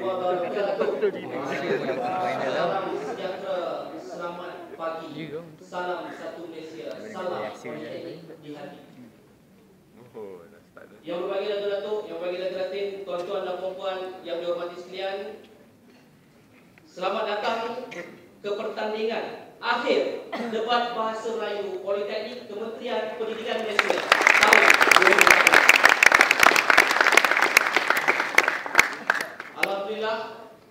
wabarakatuh. Salam sejahtera, selamat pagi. Salam satu Malaysia, salam politeknik di hati. Yang berbagi lagu Datuk, yang berbagi lagu Latin, tuan-tuan dan puan-puan yang dihormati sekalian, selamat datang ke pertandingan akhir debat bahasa Melayu Politeknik Kementerian Pendidikan Malaysia tahun 2018. Alhamdulillah,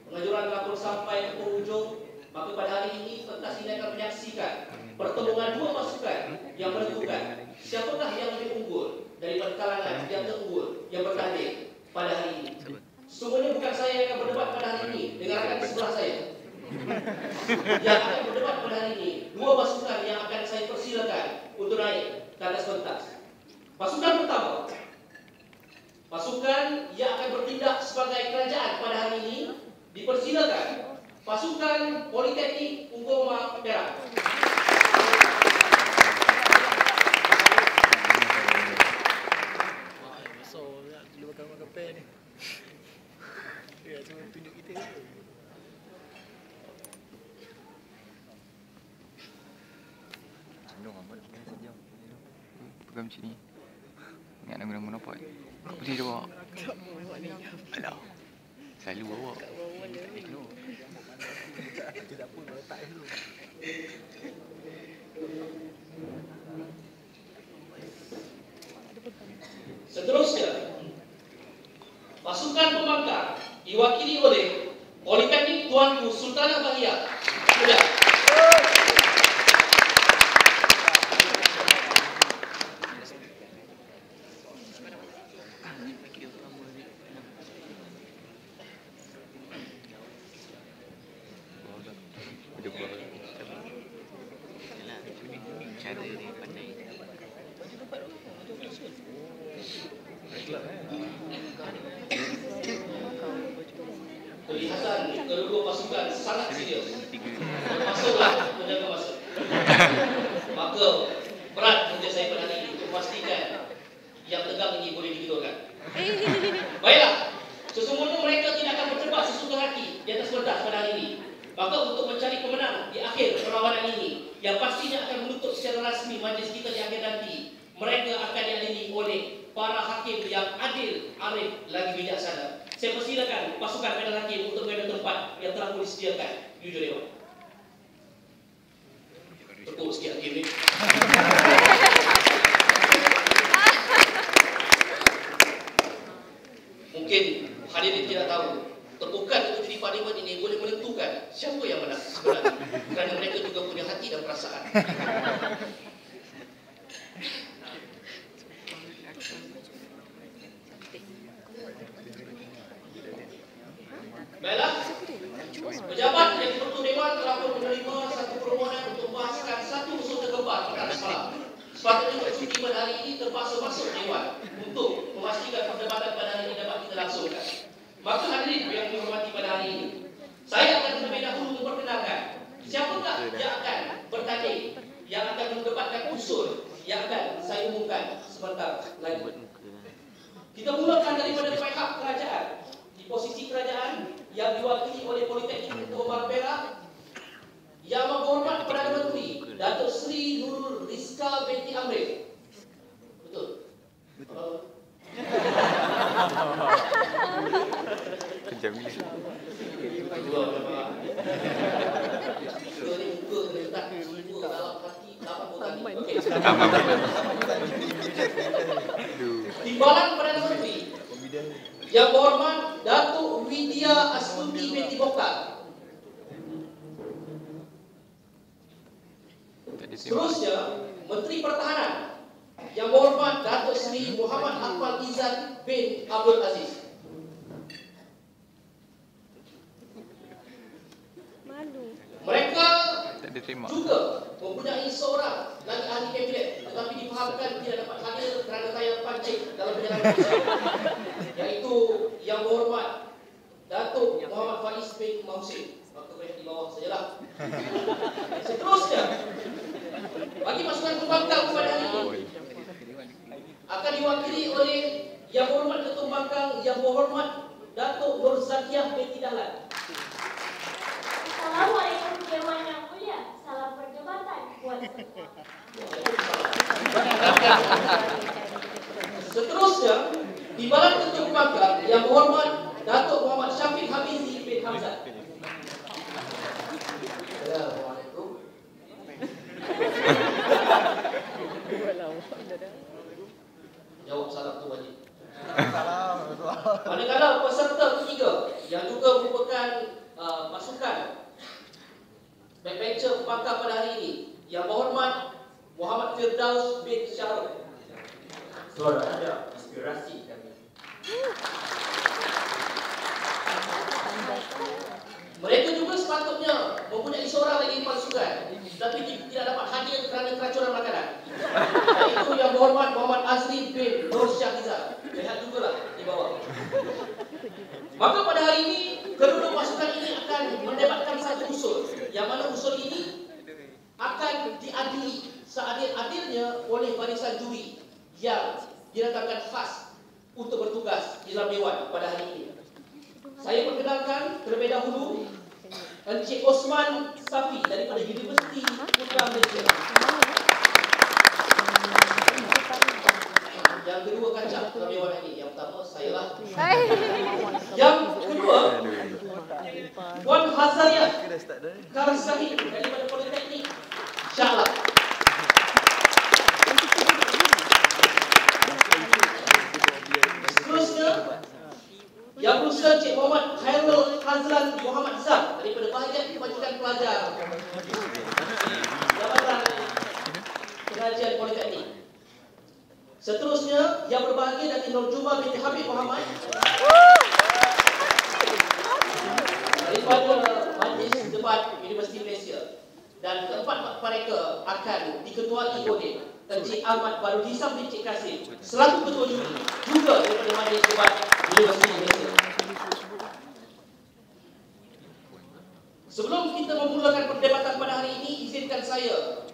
pengajuran telah pun sampai ke penghujung. Maka pada hari ini pentas ini akan menyaksikan pertemuan dua pasukan yang menentukan siapakah yang lebih unggul daripada kalangan yang terunggul yang bertanding pada hari ini. Sesungguhnya bukan saya yang akan berdebat pada hari ini dengan rakan di sebelah saya. Yang akan berdebat pada hari ini dua pasukan yang akan saya persilakan untuk naik ke atas pentas. Pasukan pertama, pasukan yang akan bertindak sebagai kerajaan pada hari ini, dipersilakan pasukan Politeknik Ungkoma Perak. Pegang macam ni. Ingat nama-nama nampak. Kau boleh bawa. Alah. Selalu bawa. Tidak pun letak dulu. Seterusnya, pasukan pembangkang diwakili oleh Politeknik Tuanku Sultanah Bahia. Sudah. Kelihatan kedua pasukan sangat serius. Masuklah menjaga masa. Maka berat kerja saya pada hari ini untuk memastikan yang tegang ini boleh ditidurkan. Baiklah, sesungguhnya mereka tidak akan berdebat sesuka hati di atas pentas pada hari ini. Maka untuk mencari pemenang di akhir perlawanan ini, yang pastinya akan menutup secara rasmi majlis kita di akhir nanti, mereka akan diadili oleh para hakim yang adil, arif, lagi bijaksana. Saya persilakan pasukan panel hakim untuk mengambil tempat yang telah pun disediakan. Jujur Dewan. Tepuk sikit hakim ni. Mungkin hadirin tidak tahu, tepukan untuk di parlimen ini boleh menentukan siapa yang menang sebenarnya. Kerana mereka juga punya hati dan perasaan. Baiklah, pejabat yang dipertua Dewan telah pun menerima satu permohonan untuk membahaskan satu usul terkembar pada semalam. Sepatutnya untuk cuti pada hari ini terpaksa masuk Dewan untuk memastikan perdebatan pada hari ini dapat kita langsungkan. Maka hadirin yang dihormati pada hari ini, saya akan terlebih dahulu memperkenalkan siapakah yang akan bertanding, yang akan mendebatkan usul yang akan saya umumkan sebentar lagi. Kita mulakan daripada pihak kerajaan. Di posisi kerajaan yang diwakili oleh Politeknik Ungkoma Perak, yang menghormat Perdana Menteri Datuk Seri Nurul Rizka binti Amrif. Betul? Betul. Kejam ni. Timbalan Perdana Menteri yang berhormat Datuk Widya Astuti binti Mokhtar. Seterusnya, Menteri Pertahanan yang berhormat Datuk Seri Muhammad Akmal Izzat bin Abdul Aziz. Mereka juga mempunyai seorang lagi ahli kabinet, tetapi difahamkan tidak dapat hadir kerana tayang pancing dalam perjalanan yaitu yang berhormat Datuk Muhammad Faiz bin Mahsin. Maka boleh di bawah sajalah. Seterusnya, bagi pasukan pembangkang pada hari ini akan diwakili oleh yang berhormat Ketua Pembangkang yang berhormat Datuk Nur Zakiah binti Dahlan. Assalamualaikum Dewan Yang Mulia. Salam perdebatan buat semua. Seterusnya, Timbalan Ketua Pembangkang Yang Berhormat Datuk Muhammad Syafiq Hamizi bin Hamzah. Assalamualaikum. Jawab salam tu wajib. Manakala peserta ketiga yang juga merupakan pasukan backbencher pembangkang pada hari ini Yang Berhormat Muhammad Firdaus bin Syahrul. Suara anda inspirasi kami. Mereka juga sepatutnya mempunyai seorang lagi pasukan, tapi tidak dapat hadir kerana keracunan makanan. Iaitu Yang Berhormat Muhammad Azri bin Nur Syahrizal. Lihat jugalah di bawah. Maka pada hari ini, kedua pasukan ini akan mendebatkan satu usul, yang mana usul ini akan diadili seadil-adilnya oleh barisan juri yang didatangkan khas untuk bertugas di dalam Dewan pada hari ini. Saya perkenalkan terlebih dahulu Encik Osman Safi daripada Universiti Putra Malaysia. Yang kedua kacak dalam Dewan ini. Yang pertama saya lah. Yang kedua Puan Hazariah Karsahid daripada Politeknik Shah Alam. Seterusnya Yang Berusaha Encik Muhammad Khairul Hazlan Muhammad Zam daripada Bahagian Kebajikan Pelajar Jabatan Pengajian Politeknik. Seterusnya yang berbahagia dari Nur Juma binti Habib Muhammad daripada Majlis Debat Universiti Malaysia. Dan keempat mereka akan diketuai oleh Encik Ahmad Barudisam bin Encik Kasim selaku Ketua Juri juga daripada Majlis Debat Universiti Malaysia. Sebelum kita memulakan perdebatan pada hari ini, izinkan saya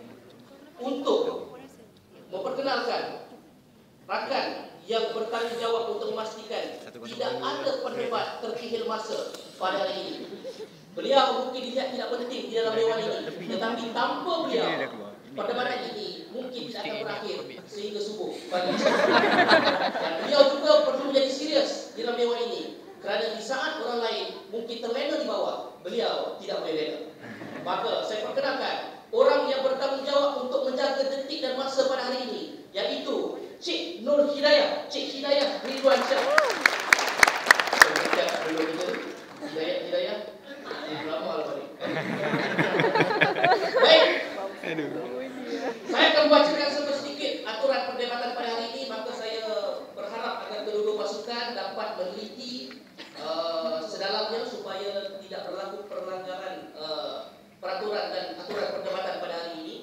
untuk memperkenalkan rakan yang bertanggungjawab untuk memastikan tidak ada pendebat terkehil masa pada hari ini. Beliau mungkin dilihat tidak penting di dalam Dewan ini, tetapi tanpa beliau, perdebatan ini mungkin tidak akan berakhir sehingga subuh pagi. Dan beliau juga perlu menjadi serius di dalam Dewan ini, kerana di saat orang lain mungkin terlena di bawah, beliau tidak boleh lena. Maka saya perkenalkan orang yang bertanggungjawab untuk menjaga detik dan masa pada hari ini, iaitu Cik Nur Hidayah, Cik Hidayah Ridwan Syah. Hidayah. Lama lah balik. Baik. Saya akan bacakan sedikit aturan perdebatan pada hari ini. Maka saya berharap agar kedua pasukan dapat meneliti sedalamnya supaya tidak berlaku pelanggaran peraturan dan aturan perdebatan pada hari ini.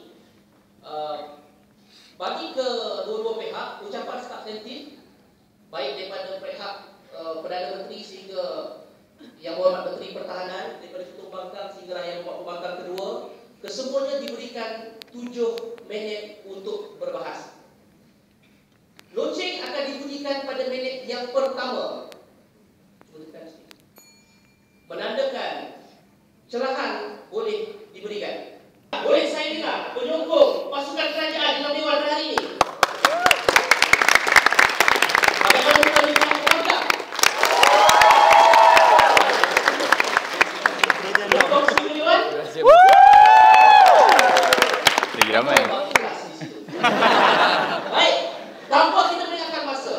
Bagi kedua-dua pihak, ucapan substantif baik daripada pihak Perdana Menteri sehingga Yang Berhormat Menteri Pertahanan, daripada Ketua Pembangkang sehingga Yang Berhormat Pembangkang kedua, kesemuanya diberikan 7 minit untuk berbahas. Loceng akan dibunyikan pada minit yang pertama, menandakan cerahan boleh diberikan. Boleh saya dengar penyokong pasukan kerajaan dalam Dewan pada hari ini? Bagaimana kita lihat pembangkang? Penyokong semua Dewan? Lagi ramai. Baik, tanpa kita meninggalkan masa,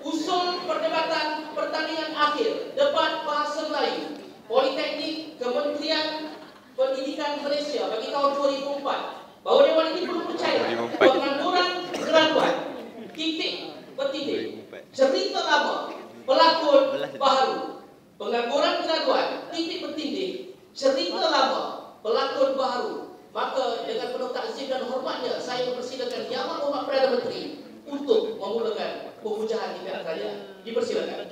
usul perdebatan pertandingan akhir debat bahasa Melayu Politeknik Kementerian Pendidikan Malaysia bagi tahun 2004 bahawa Dewan ini perlu percaya pengangguran graduan titik bertitik cerita lama pelakon baharu. Pengangguran graduan titik bertitik cerita lama pelakon baharu. Maka dengan penuh takzim dan hormatnya saya mempersilakan Yang Berhormat Perdana Menteri untuk memulakan pemujaan di pihak kerajaan. Dipersilakan.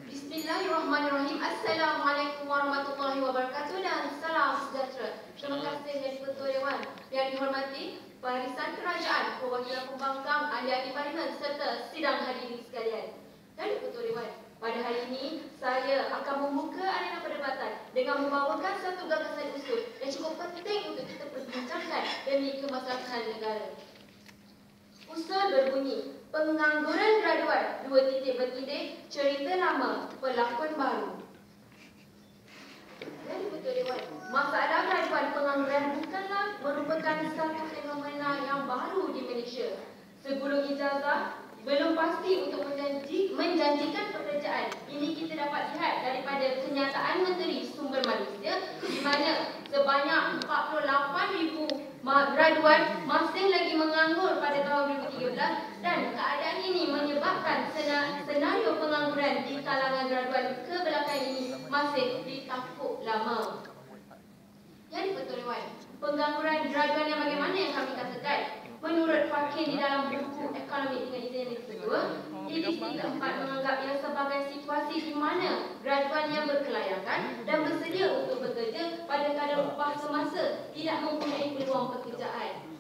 Bismillahirrahmanirrahim. Assalamualaikum warahmatullahi wabarakatuh dan salam sejahtera. Terima kasih Yang Ketua Dewan. Yang dihormati Barisan Kerajaan, Perwakilan Pembangkang, Ahli-ahli Parlimen serta sidang hadirin sekalian. Yang Ketua Dewan, pada hari ini saya akan membuka arena perdebatan dengan membawakan satu gagasan usul yang cukup penting untuk kita perbincangkan demi kemaslahatan negara. Usul berbunyi, pengangguran graduan, cerita lama, pelakon baru. Jadi Ketua Dewan, masalah graduan pengangguran bukanlah merupakan satu fenomena yang baru di Malaysia. Sebelum ijazah, belum pasti untuk menjanjikan pekerjaan. Ini kita dapat lihat daripada kenyataan Menteri Sumber Manusia di mana sebanyak 48,000 graduan masih lagi menganggur pada tahun 2013 dan keadaan ini menyebabkan senario pengangguran di kalangan graduan kebelakangan ini masih ditakuk lama. Jadi Ketua Dewan, pengangguran graduan yang bagaimana yang kami katakan? Menurut Fakir di dalam buku Ekonomi dengan izin yang kedua, edisi keempat menganggap ia sebagai situasi di mana graduan yang berkelayakan dan bersedia untuk bekerja pada kadar upah semasa tidak mempunyai peluang pekerjaan.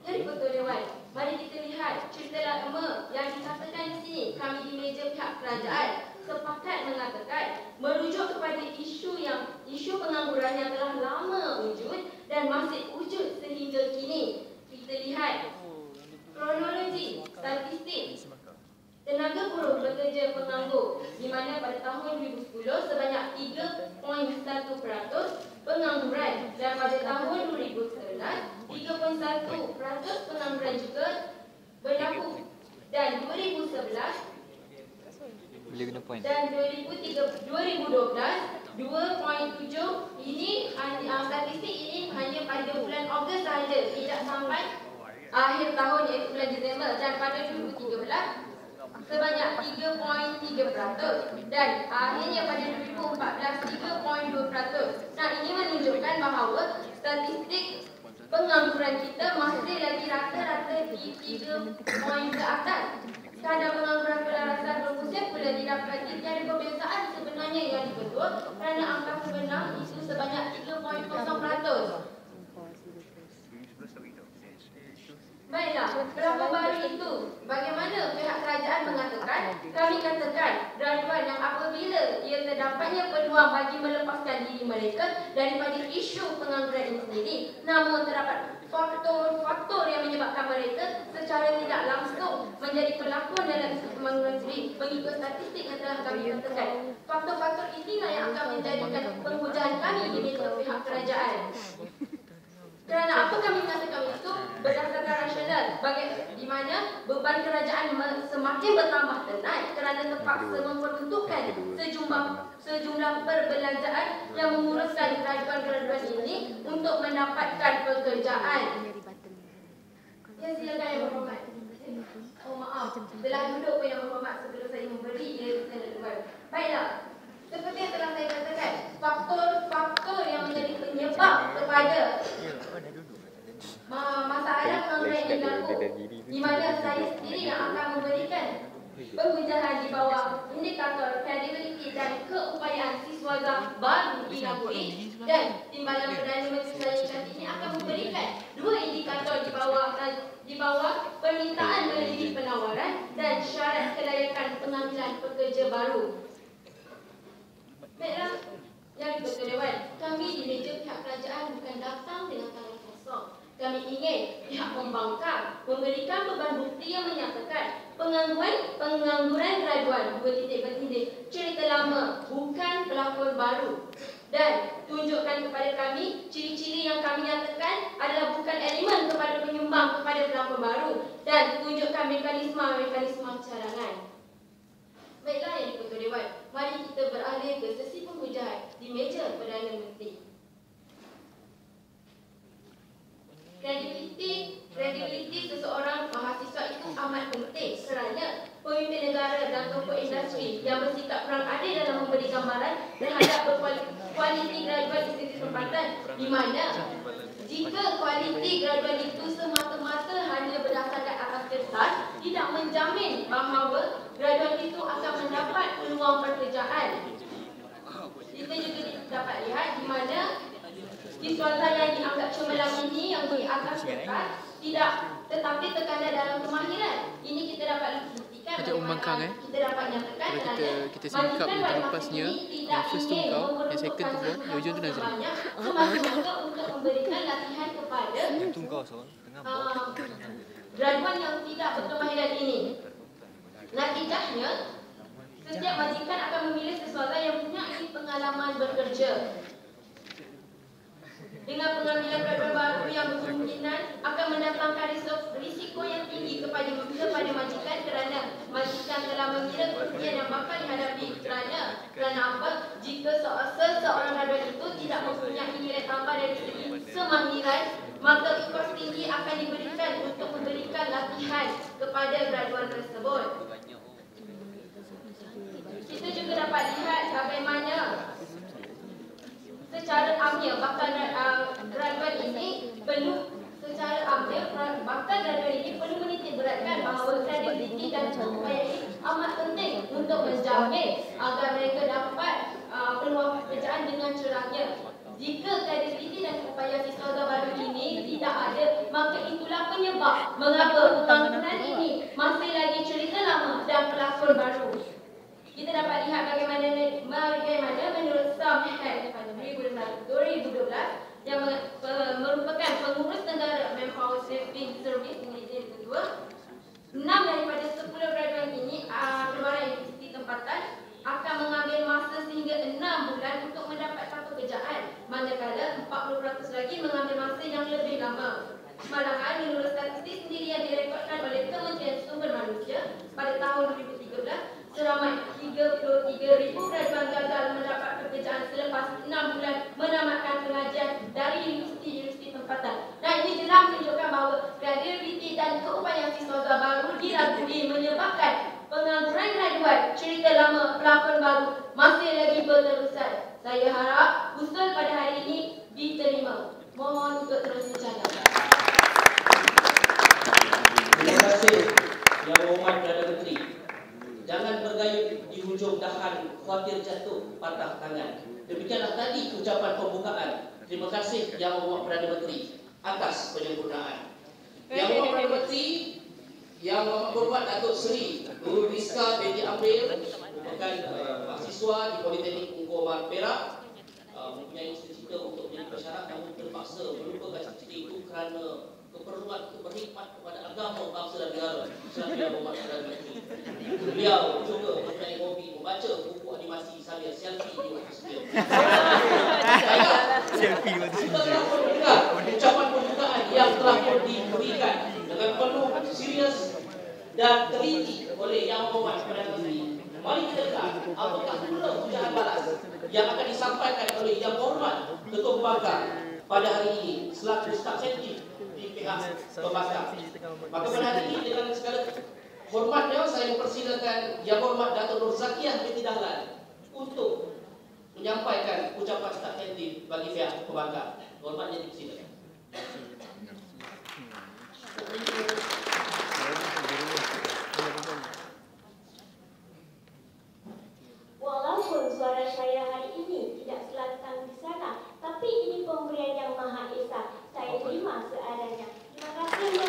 Jadi Ketua Dewan, mari kita lihat cerita lama yang dikatakan di sini. Kami di meja pihak kerajaan sepakat mengatakan merujuk kepada isu pengangguran yang telah lama wujud dan masih wujud sehingga kini. Kita lihat kronologi statistik tenaga buruh bekerja penganggur di mana pada tahun 2010 sebanyak 3.1% pengangguran dan pada tahun 2011 3.1% pengangguran juga berlaku dan 2011 dan 2012 2.7. Ini statistik ini hanya pada bulan Ogos sahaja, tidak sampai akhir tahun iaitu bulan Disember. Dan pada 2013 sebanyak 3.3% dan akhirnya pada 2014 3.2%. Nah, ini menunjukkan bahawa statistik pengangguran kita masih lagi rata-rata di 3 poin ke atas. Kadar pengangguran pelarasan berusia pula didapati tiada perbezaan sebenarnya yang dibentuk kerana angka sebenar itu sebanyak 3.0%. Baiklah, pelakon baru itu bagaimana pihak kerajaan mengatakan? Kami katakan graduan yang apabila ia terdapatnya peluang bagi melepaskan diri mereka daripada isu pengangguran ini sendiri, namun terdapat faktor-faktor yang menyebabkan mereka secara tidak langsung menjadi pelakon dalam isu pengangguran sendiri. Mengikut statistik yang telah kami katakan, faktor-faktor inilah yang akan menjadikan penghujaan kami di meja pihak kerajaan. Kerana apa kami mengatakan itu? Berdasarkan rasional, di mana beban kerajaan semakin bertambah tenat kerana terpaksa memperuntukkan sejumlah perbelanjaan yang menguruskan graduan-graduan ini untuk mendapatkan pekerjaan. Ya, silakan Yang Berhormat. Oh maaf, telah duduk pun Yang Berhormat sebelum saya memberi dia. Baiklah, seperti yang telah saya katakan, faktor-faktor yang menjadi penyebab kepada masalah pengangguran ini berlaku, di mana saya sendiri yang akan memberikan pengujahan di bawah indikator credibility dan keupayaan siswaga baru di negeri, dan Timbalan Perdana Menteri saya nanti ini akan memberikan 2 indikator di bawah permintaan melebihi penawaran dan syarat kelayakan pengambilan pekerja baru. Baiklah, Yang Ketua Dewan, kami di meja pihak kerajaan bukan datang dengan tangan kosong. Kami ingin pihak pembangkang memberikan beban bukti yang menyatakan pengangguran graduan cerita lama, bukan pelakon baru. Dan tunjukkan kepada kami ciri-ciri yang kami nyatakan adalah bukan elemen kepada penyumbang kepada pelakon baru, dan tunjukkan mekanisme cadangan. Baiklah Yang Ketua Dewan, mari kita beralih ke sesi penghujaan di meja Perdana Menteri. Kredibiliti seseorang mahasiswa itu amat penting kerana pemimpin negara dan tokoh industri yang bersikap kurang adil dalam memberi gambaran terhadap kualiti graduan institusi tempatan, di mana jika kualiti graduan itu semata-mata hanya berdasarkan atas kertas, tidak menjamin bahawa graduan itu akan mendapat peluang pekerjaan. Siswaza yang dianggap cemerlang ini yang di atas kertas tidak, tetapi tekanan dalam kemahiran. Ini kita dapat buktikan bagaimana kita dapat nyatakan kerana kita singkap yang terlepasnya, yang first tu kau, yang second tu buat, yang hujung tu Nazri. Semakin juga untuk memberikan latihan kepada graduan yang tidak berkemahiran ini. Natijahnya, setiap majikan akan memilih siswaza yang punya pengalaman bekerja. Dengan pengambilan graduan baru yang berkemungkinan akan mendatangkan risiko yang tinggi kepada majikan kerana majikan telah mengira kerugian yang bakal dihadapi kerana apa? Jika seseorang graduan itu tidak mempunyai nilai tambah dari segi semahiran, maka kos tinggi akan diberikan untuk memberikan latihan kepada graduan tersebut. Kita juga dapat lihat bagaimana secara amnya bakal graduan ini perlu menitik beratkan bahawa kredibiliti dan upaya ini amat penting untuk menjamin agar mereka dapat peluang pekerjaan dengan cerahnya. Jika kredibiliti dan upaya siswaza baru ini tidak ada, maka itulah penyebab mengapa pengangguran ini masih lagi cerita lama dan pelakon baru. Kita dapat lihat bagaimana menurut Sam Head pada 2012 yang merupakan pengurus negara Manpower Saving Service Malaysia yang kedua, 6 daripada 10 graduan ini keluaran universiti tempatan akan mengambil masa sehingga 6 bulan untuk mendapat satu pekerjaan, manakala 40% lagi mengambil masa yang lebih lama. Malahan menurut statistik sendiri yang direkodkan oleh Kementerian Sumber Manusia pada tahun 2013, seramai 33,000 graduan gagal mendapat pekerjaan selepas 6 bulan menamatkan pengajian dari universiti-universiti tempatan. Dan ini jelas menunjukkan bahawa kredibiliti dan keupayaan siswaza baru diragui menyebabkan pengangguran graduan cerita lama pelakon baru masih lagi berterusan. Saya harap usul pada hari ini diterima. Mohon untuk terus bercanda. Terima kasih Yang Berhormat Perdana Menteri. Jangan bergayut di hujung dahan, khawatir jatuh patah tangan. Demikianlah tadi ucapan pembukaan. Terima kasih Yang Berhormat Perdana Menteri atas penyempurnaan. Yang Berhormat Perdana Menteri, Yang Berhormat Datuk Seri Nurul Rizka binti Amril, merupakan mahasiswa di Politeknik Tunku Omar Perak, mempunyai cita-cita untuk menjadi pesyarat namun terpaksa melupakan cita-cita itu kerana keperluan untuk berkhidmat kepada agama, bangsa dan negara. Yang Berhormat Perdana Menteri, beliau juga mempunyai hobi membaca buku animasi sambil selfie di waktu sendiri. Selfie waktu Setelah mendengar ucapan pembukaan yang telah diberikan dengan penuh serius dan teliti oleh Yang Berhormat Perdana Menteri, mari kita dengar apakah pula ucapan balas yang akan disampaikan oleh Yang Berhormat Ketua Pembangkang pada hari ini selaku staf sentif di pihak pembangkang. Maka pada hari ini dengan segala hormatnya saya mempersilakan Yang Berhormat Datuk Nur Zakiah binti Dahlan untuk menyampaikan ucapan staf sentif bagi pihak pembangkang. Hormatnya dipersilakan. Walaupun suara saya hari ini tidak selantang di sana, tapi ini pemberian yang Maha Esa. Saya terima seadanya. Terima kasih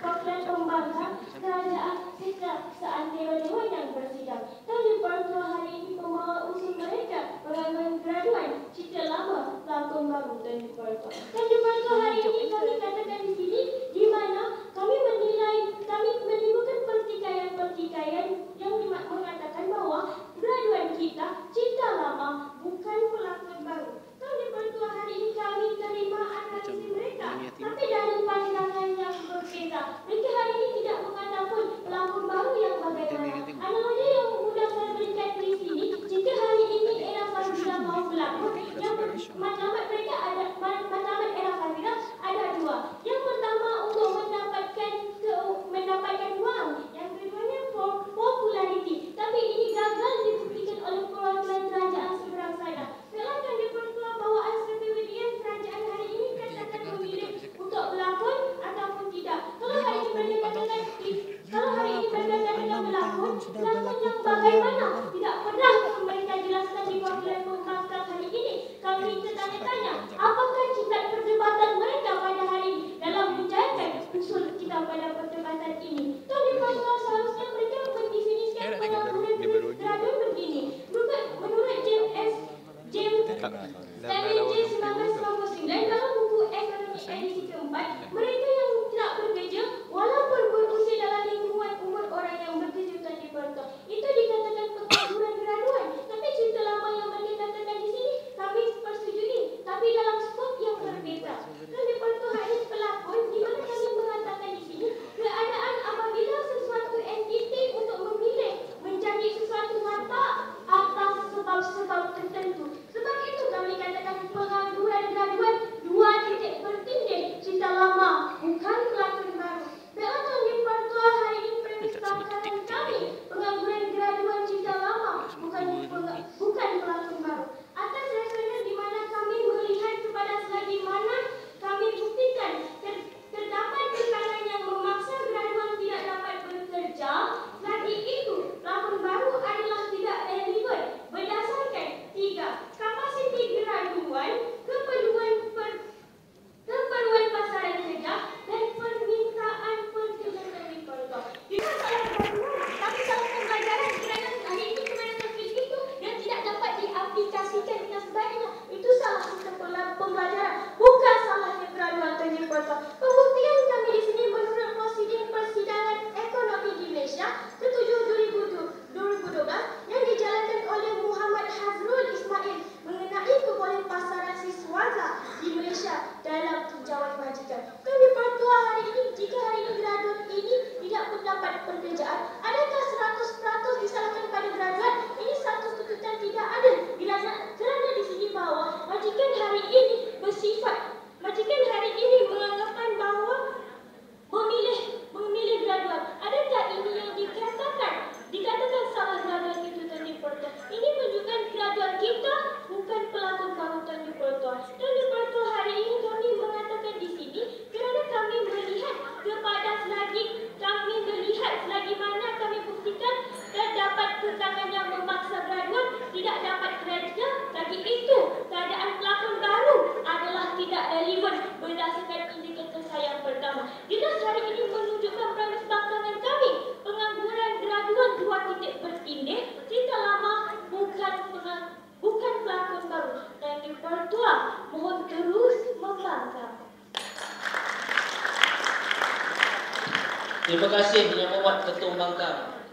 perwakilan pembangkang kerajaan sejak seantero dewan yang bersidang. Kami pertua hari ini membawa usul mereka pengambilan graduan cita lama lakon baru dan pertua. Dan di pertua hari ini kami katakan di sini di mana kami menilai, kami menimbulkan pertikaian yang mengatakan bahawa graduan kita cita lama bukan pelakon baru. Dan di pertua hari ini kami terima analisis mereka, tapi dari pandangan yang berbeza. Mereka hari ini tidak mengatakan pun pelakon baru yang bagaimana. Analogi yang mudah saya berikan di sini, jika hari ini era Fazira mau berlakon, yang matlamat mereka ada, matlamat era Fazira ada dua. Yang pertama Terima kasih Yang Berhormat Ketua Pembangkang.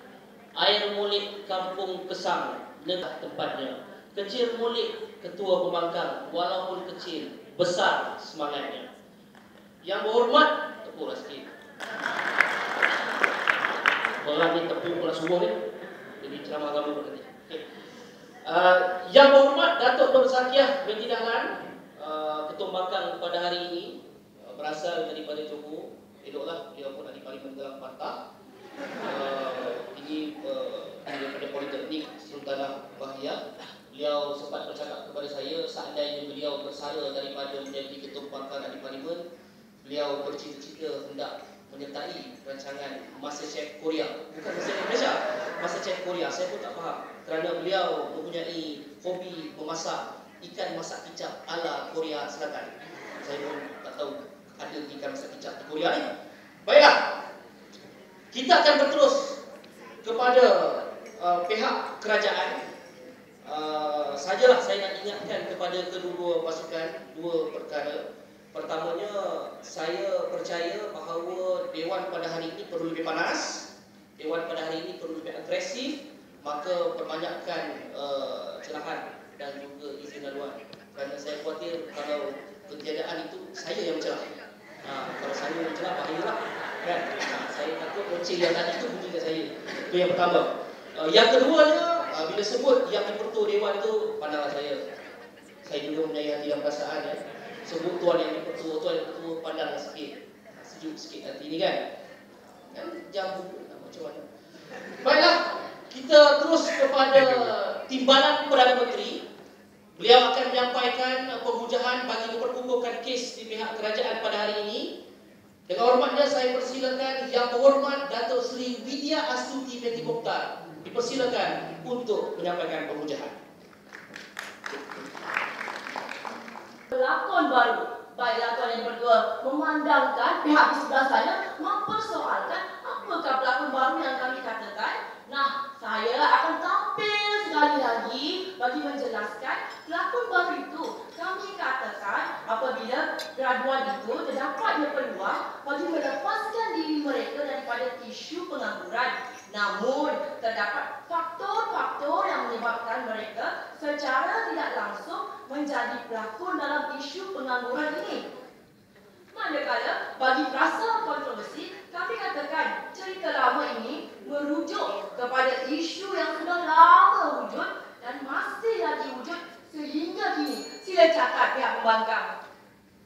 Air Molek Kampung Kesang, negah tempatnya. Kecil molek Ketua Pembangkang, walaupun kecil, besar semangatnya. Yang Berhormat, tepuklah sikit. Berat ni tepuk pula subuh ni. Jadi ceramah agama berkati. Yang Berhormat Datuk Nur Zakiah binti Dahlan, Ketua Pembangkang pada hari ini, berasal daripada Johor. Eloklah dia pun ada Parlimen dalam Patah. Ini daripada Politeknik Sultanah Bahia. Beliau sempat bercakap kepada saya, seandainya beliau bersara daripada menjadi Ketua Pembangkang di Parlimen, beliau bercita-cita hendak menyertai rancangan MasterChef Korea. Bukan MasterChef Malaysia, MasterChef Korea. Saya pun tak faham kerana beliau mempunyai hobi memasak ikan masak kicap ala Korea Selatan. Saya pun tak tahu ada ikan masak kicap di Korea ni. Baiklah, kita akan berterus kepada pihak kerajaan. Sajalah saya nak ingatkan kepada kedua-dua pasukan dua perkara. Pertamanya, saya percaya bahawa Dewan pada hari ini perlu lebih panas, Dewan pada hari ini perlu lebih agresif, maka perbanyakkan cerahan dan juga izin laluan. Kerana saya khawatir kalau ketiadaan itu saya yang mencelah. Kalau saya yang mencelah, bahayalah. Kan? Saya takut lonceng yang tadi itu bunyi kat saya. Itu yang pertama. Yang keduanya, bila sebut yang dipertua Dewan itu, pandanglah saya. Saya juga mempunyai hati dan perasaan ya. Sebut tuan yang dipertua, pandanglah sikit. Sejuk sikit hati ini kan. Kan jambu macam mana. Baiklah, kita terus kepada timbalan Perdana Menteri. Beliau akan menyampaikan pembujahan bagi memperkukuhkan kes di pihak kerajaan pada hari ini. Dengan hormatnya saya persilakan Yang Berhormat Datuk Seri Widya Astuti binti Mokhtar dipersilakan untuk menyampaikan pembujahan. Pelakon baru. Baiklah tuan yang berdua, memandangkan pihak di sebelah saya mempersoalkan apakah pelakon baru yang kami katakan. Nah, saya akan tampil sekali lagi bagi menjelaskan pelakon baru itu. Kami katakan apabila graduan itu terdapatnya peluang bagi melepaskan diri mereka daripada isu pengangguran. Namun, terdapat faktor-faktor yang menyebabkan mereka secara tidak langsung menjadi pelakon dalam isu pengangguran ini. Manakala, bagi frasa kontroversi, kami katakan cerita lama ini merujuk kepada isu yang sudah lama wujud dan masih lagi wujud sehingga kini. Sila catat pihak pembangkang.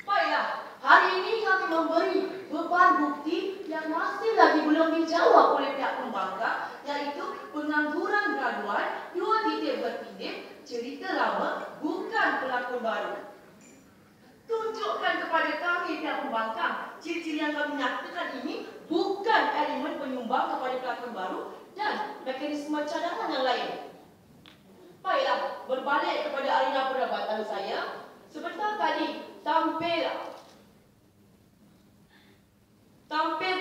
Baiklah, hari ini kami memberi beban bukti yang masih lagi belum dijawab oleh pihak pembangkang, iaitu pengangguran graduan, 2 titik berpindah, cerita lama, bukan pelakon baru. Tunjukkan kepada kami pihak pembangkang, ciri-ciri yang kami nyatakan ini bukan elemen penyumbang kepada pelakon baru dan mekanisme cadangan yang lain. Baiklah, berbalik kepada arena perdebatan saya. Sebentar tadi tampil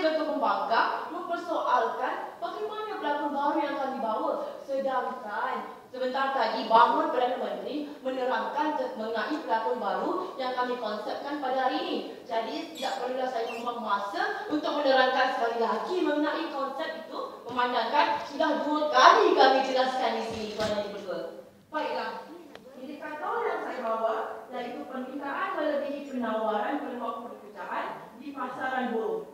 Ketua Pembangkang mempersoalkan bagaimana pelakon baru yang kami bawa. Sedangkan sebentar tadi bangun Perdana Menteri menerangkan mengenai pelakon baru yang kami konsepkan pada hari ini. Jadi tidak perlulah saya membuang masa untuk menerangkan sekali lagi mengenai konsep itu, memandangkan sudah 2 kali kami jelaskan di sini tuan yang berdua. Baiklah, indikator yang saya bawa iaitu permintaan melebihi penawaran peluang pekerjaan di pasaran buruh.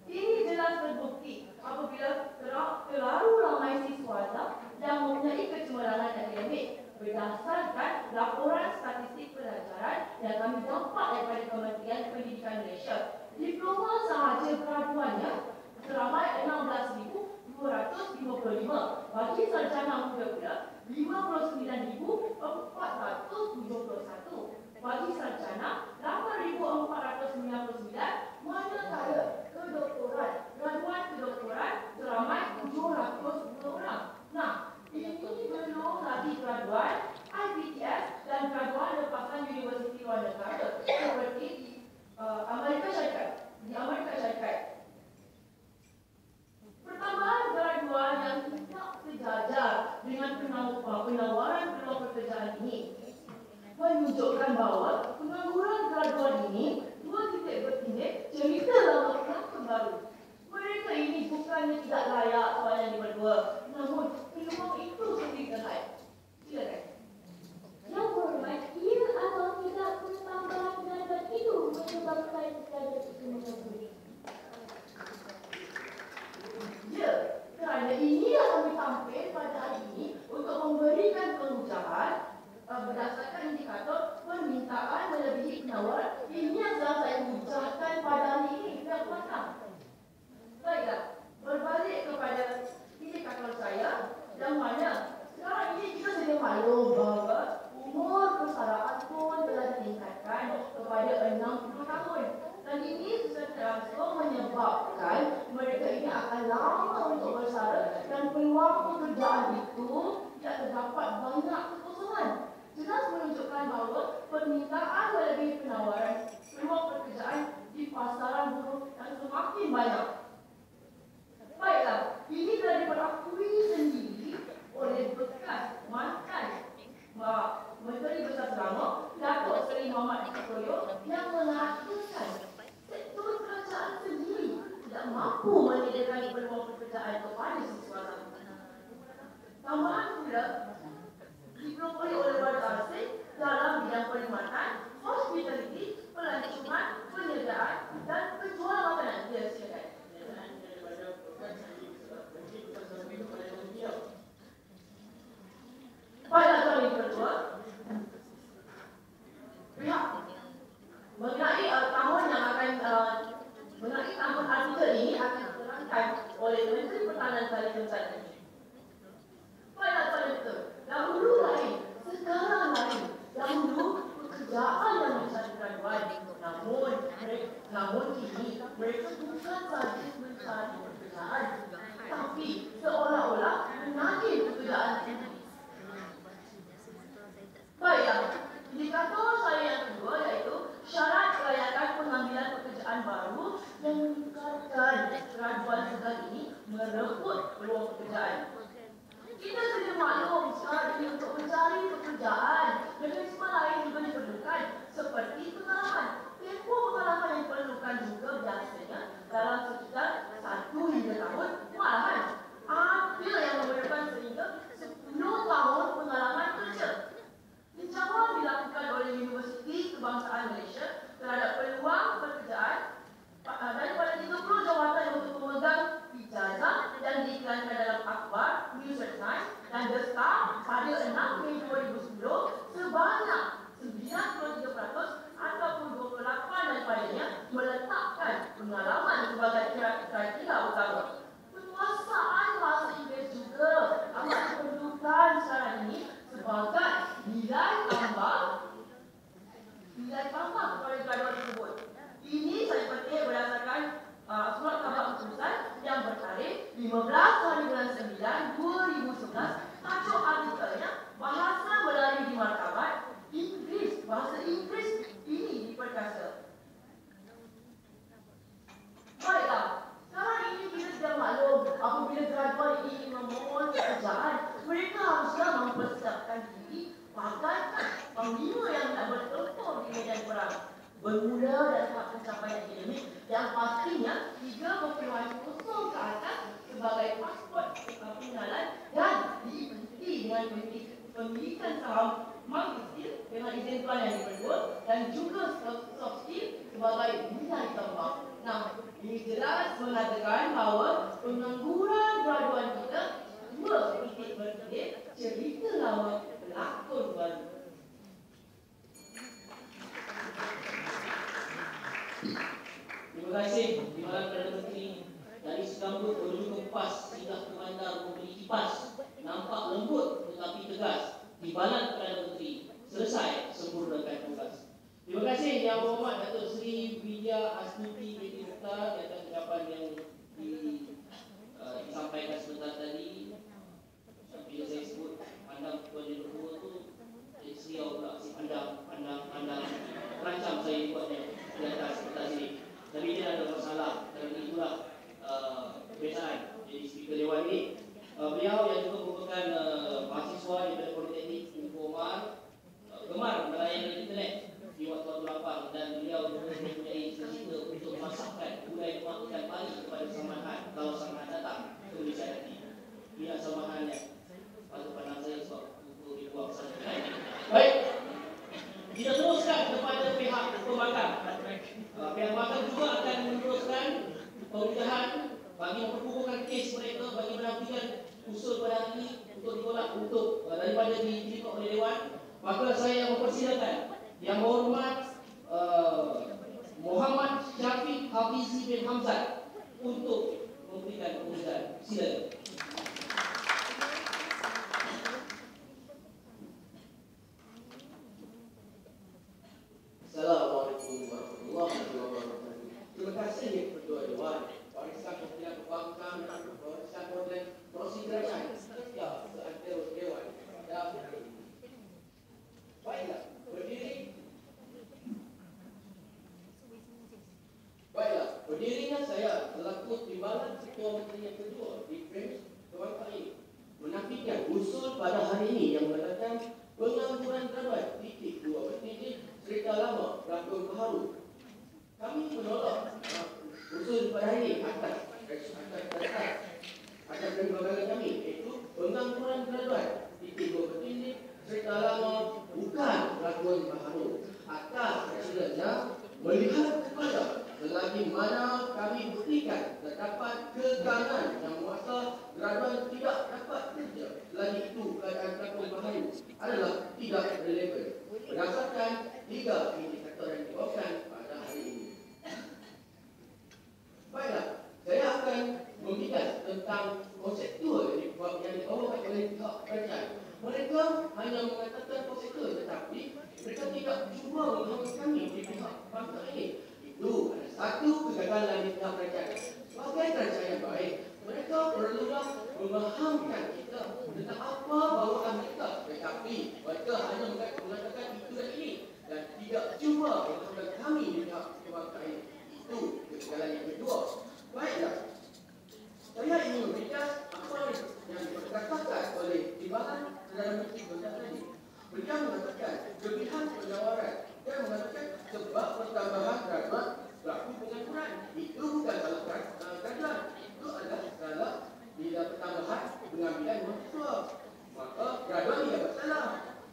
Ini jelas terbukti apabila terlalu ramai siswa yang mempunyai kecemerlangan akademik berdasarkan laporan statistik pelajaran yang kami dapat daripada Kementerian Pendidikan Malaysia. Diploma sahaja graduannya seramai 16,255. Bagi sarjana muda pula 59,471. Bagi sarjana 8,499. Manakala kedoktoran, graduan kedoktoran seramai 710 orang. Nah, ini belum lagi graduan IPTS dan graduan lepasan Universiti Luar Negara seperti di Amerika Syarikat. Pertambahan graduan yang tidak sejajar dengan penawaran peluang pekerjaan ini menunjukkan bahawa pengangguran akan lama untuk bersara dan peluang pekerjaan itu tidak terdapat banyak kekosongan. Jelas menunjukkan bahawa permintaan melebihi penawaran peluang pekerjaan di pasaran buruh yang semakin banyak. Baiklah, ini telah diperakui sendiri oleh bekas mantan Menteri Besar Selangor, Datuk Seri Muhammad Soekarno, yang mengatakan sektor kerajaan sendiri tidak mampu menyediakan peluang pekerjaan kepada siswa. Tambahan pula dipelopori oleh warga asing dalam bidang perkhidmatan, hospitality, pelancongan, penyediaan dan penjual makanan. Ya, silakan. Baiklah tuan Ibu Ketua, pihak mengenai tahun yang akan mengenai tahun artikel ini akan diterangkan oleh Menteri Pertahanan Taliban Selatan. Baiklah tuan Ibu Ketua, dahulu lain, sekarang lain. Dahulu pekerjaan yang mencari graduan, namun kini mereka bukan sahaja mencari pekerjaan, tapi seolah-olah menagih pekerjaan itu. Baiklah, indikator saya yang kedua iaitu syarat kelayakan pengambilan pekerjaan baru yang meningkatkan graduan sekarang ini merebut peluang pekerjaan. Kita sedia maklum sekarang ini untuk mencari pekerjaan, mekanisme lain juga diperlukan seperti pengalaman. Tempoh pengalaman yang diperlukan juga biasanya dalam sekitar 1 hingga tahun, malahan ada yang memerlukan sehingga 10 tahun pengalaman kerja. Tinjauan dilakukan oleh Universiti Kebangsaan Malaysia terhadap peluang pekerjaan daripada 30 jawatan untuk pemegang ijazah yang diiklankan dalam akhbar News at Night dan The Star pada 6 Mei 2010, sebanyak 93% ataupun 28 daripadanya meletakkan pengalaman sebagai kriteria utama. Penguasaan bahasa Inggeris juga amat diperlukan sekarang ini sebagai nilai tambah kepada graduan tersebut. Ini saya petik berdasarkan surat khabar keputusan yang bertarikh 15 hari bulan 9 2011. Tajuk artikelnya bahasa Melayu di martabat Inggeris. Bahasa Inggeris ini diperkasa. Baiklah, sekarang ini kita sudah maklum apabila graduan ini memohon pekerjaan, mereka haruslah mempersiapkan diri bagaikan panglima yang nak bertempur di medan perang. Bermula dari tahap pencapaian akademik yang pastinya 3.0 ke atas sebagai pasport pengenalan dan diikuti dengan pendidikan saham magister dengan izin tuan yang diperluas dan juga soft skill sebagai nilai tambah. Nah, ini jelas mengatakan bahawa pengangguran graduan kita dua titik berkedip cerita lama pelakon baru. Terima kasih Timbalan Perdana Menteri. Dari segambut menuju ke PAS hingga ke bandar memberi kipas. Nampak lembut tetapi tegas. Timbalan Perdana Menteri. Selesai sempurnakan tugas. Terima kasih Yang Berhormat Datuk Seri Widya Astuti Binti Mukhtar di atas ucapan yang disampaikan sebentar tadi. Bila saya sebut pandang Tuan Yang Berdua tu, Seriau pula si pandang terancam saya buatnya di atas kertas ini. Tapi dia ada masalah, kerana itulah kebiasaan jadi speaker Dewan ini. Beliau yang juga merupakan mahasiswa daripada Politeknik Tunku Omar, gemar melayan internet di waktu-waktu lapang, dan beliau juga mempunyai cita-cita untuk memasakkan budaya mak ikan pari kepada Samahan kalau Samahan datang ke Malaysia nanti. Ini Samahannya patut pandang saya sebab untuk dibuang sana. Baik, kita teruskan kepada pihak pembangkang. Pihak pembangkang juga akan meneruskan pengujahan bagi memperkukuhkan kes mereka bagi menafikan usul pada hari ini untuk ditolak untuk daripada diterima oleh Dewan. Maka saya mempersilakan Yang Berhormat Muhammad Syafiq Hafizi bin Hamzat untuk memberikan pengujahan. Silakan. Assalamualaikum warahmatullahi wabarakatuh. Terima kasih Ketua Dewan, Barisan Pimpinan Pembangkang dan Ketua Menteri yang kedua di Frame Kebangsaan ini menafikan usul pada hari ini yang mengatakan pengangguran graduan titik 2 bertitik Serita Lama berlaku baharu. Kami menolak usul pada hari ini atas perkembangan kami, iaitu pengangguran graduan titik 2 bertitik Serita Lama bukan berlaku baharu. Atas hasilnya melihat kepada selagi mana kami buktikan terdapat kekangan yang memaksa graduan tidak dapat kerja, selagi itu keadaan berlaku baharu adalah tidak relevan berdasarkan 3 indikator yang dibawakan pada hari ini. Baiklah, saya akan membahas tentang konseptual yang dibawakan oleh pihak kerajaan. Mereka hanya mengatakan konseptual, tetapi mereka tidak cuba menghalang kami di pihak bangsa ini. Itu ada satu kegagalan di pihak kerajaan. Sebagai kerajaan yang baik, mereka perlulah memahamkan kita tentang apa bawaan mereka, tetapi mereka hanya mengatakan itu dan ini dan tidak cuba menghalang kami di pihak bangsa ini. Itu kegagalan yang kedua. Baiklah, saya ingin memberikan apa yang dikatakan oleh Timbalan Perdana Menteri Bersama ini. Beliau mengatakan kelebihan penawaran dan mengatakan sebab pertambahan graduan berlaku pengangguran. Itu bukan salah kerajaan, itu adalah salah bila pertambahan pengambilan mahasiswa. Maka graduan tidak bersalah.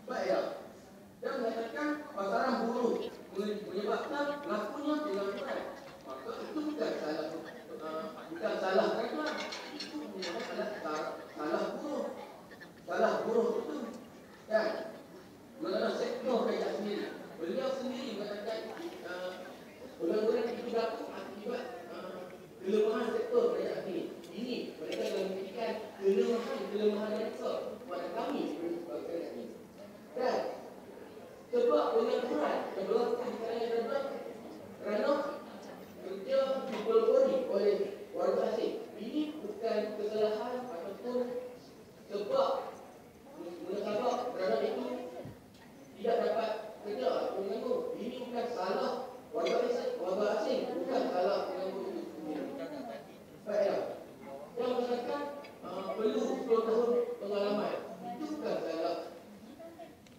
Baiklah, dia mengatakan pasaran buruh menyebabkan berlakunya pengangguran. Maka itu bukan salah kerajaan, itu adalah salah buruh. Salah buruh itu dan mengenai sektor kerajaan sendiri. Beliau sendiri mengatakan pengangguran itu berlaku akibat kelemahan sektor kerajaan ini. Ini mereka telah memberikan kelemahan mereka kepada kami sebagai kerajaan ini. Dan sebab pengangguran yang berlaku di kalangan graduan kerana kerja dipelopori oleh warga asing. Ini bukan kesalahan ataupun sebab graduan itu tidak dapat kerja atau menganggur. Ini bukan salah warga asing, bukan salah penganggur itu sendiri. Baiklah, yang mengatakan perlu 10 tahun pengalaman, itu bukan salah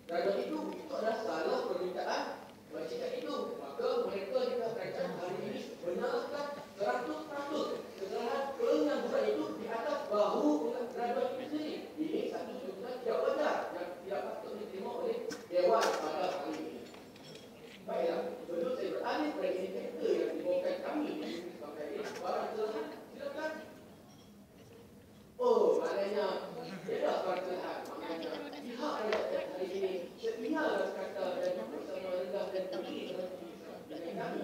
graduan itu adalah salah permintaan masyarakat itu. Maka mereka juga kerajaan hari ini menyalahkan 100% kesalahan pengangguran itu di atas bahu graduan itu sendiri. Ini satu tuntutan tidak wajar yang tidak patut diterima oleh Dewan pada hari ini. Baiklah, sebelum saya beralih pada indikator yang dibawakan kami sebagai barang kesalahan, silakan. Oh, maknanya dia dah barang kesalahan. Maknanya pihak rakyat hari ini setia kata dan bersama rendah dan tinggi dengan kami.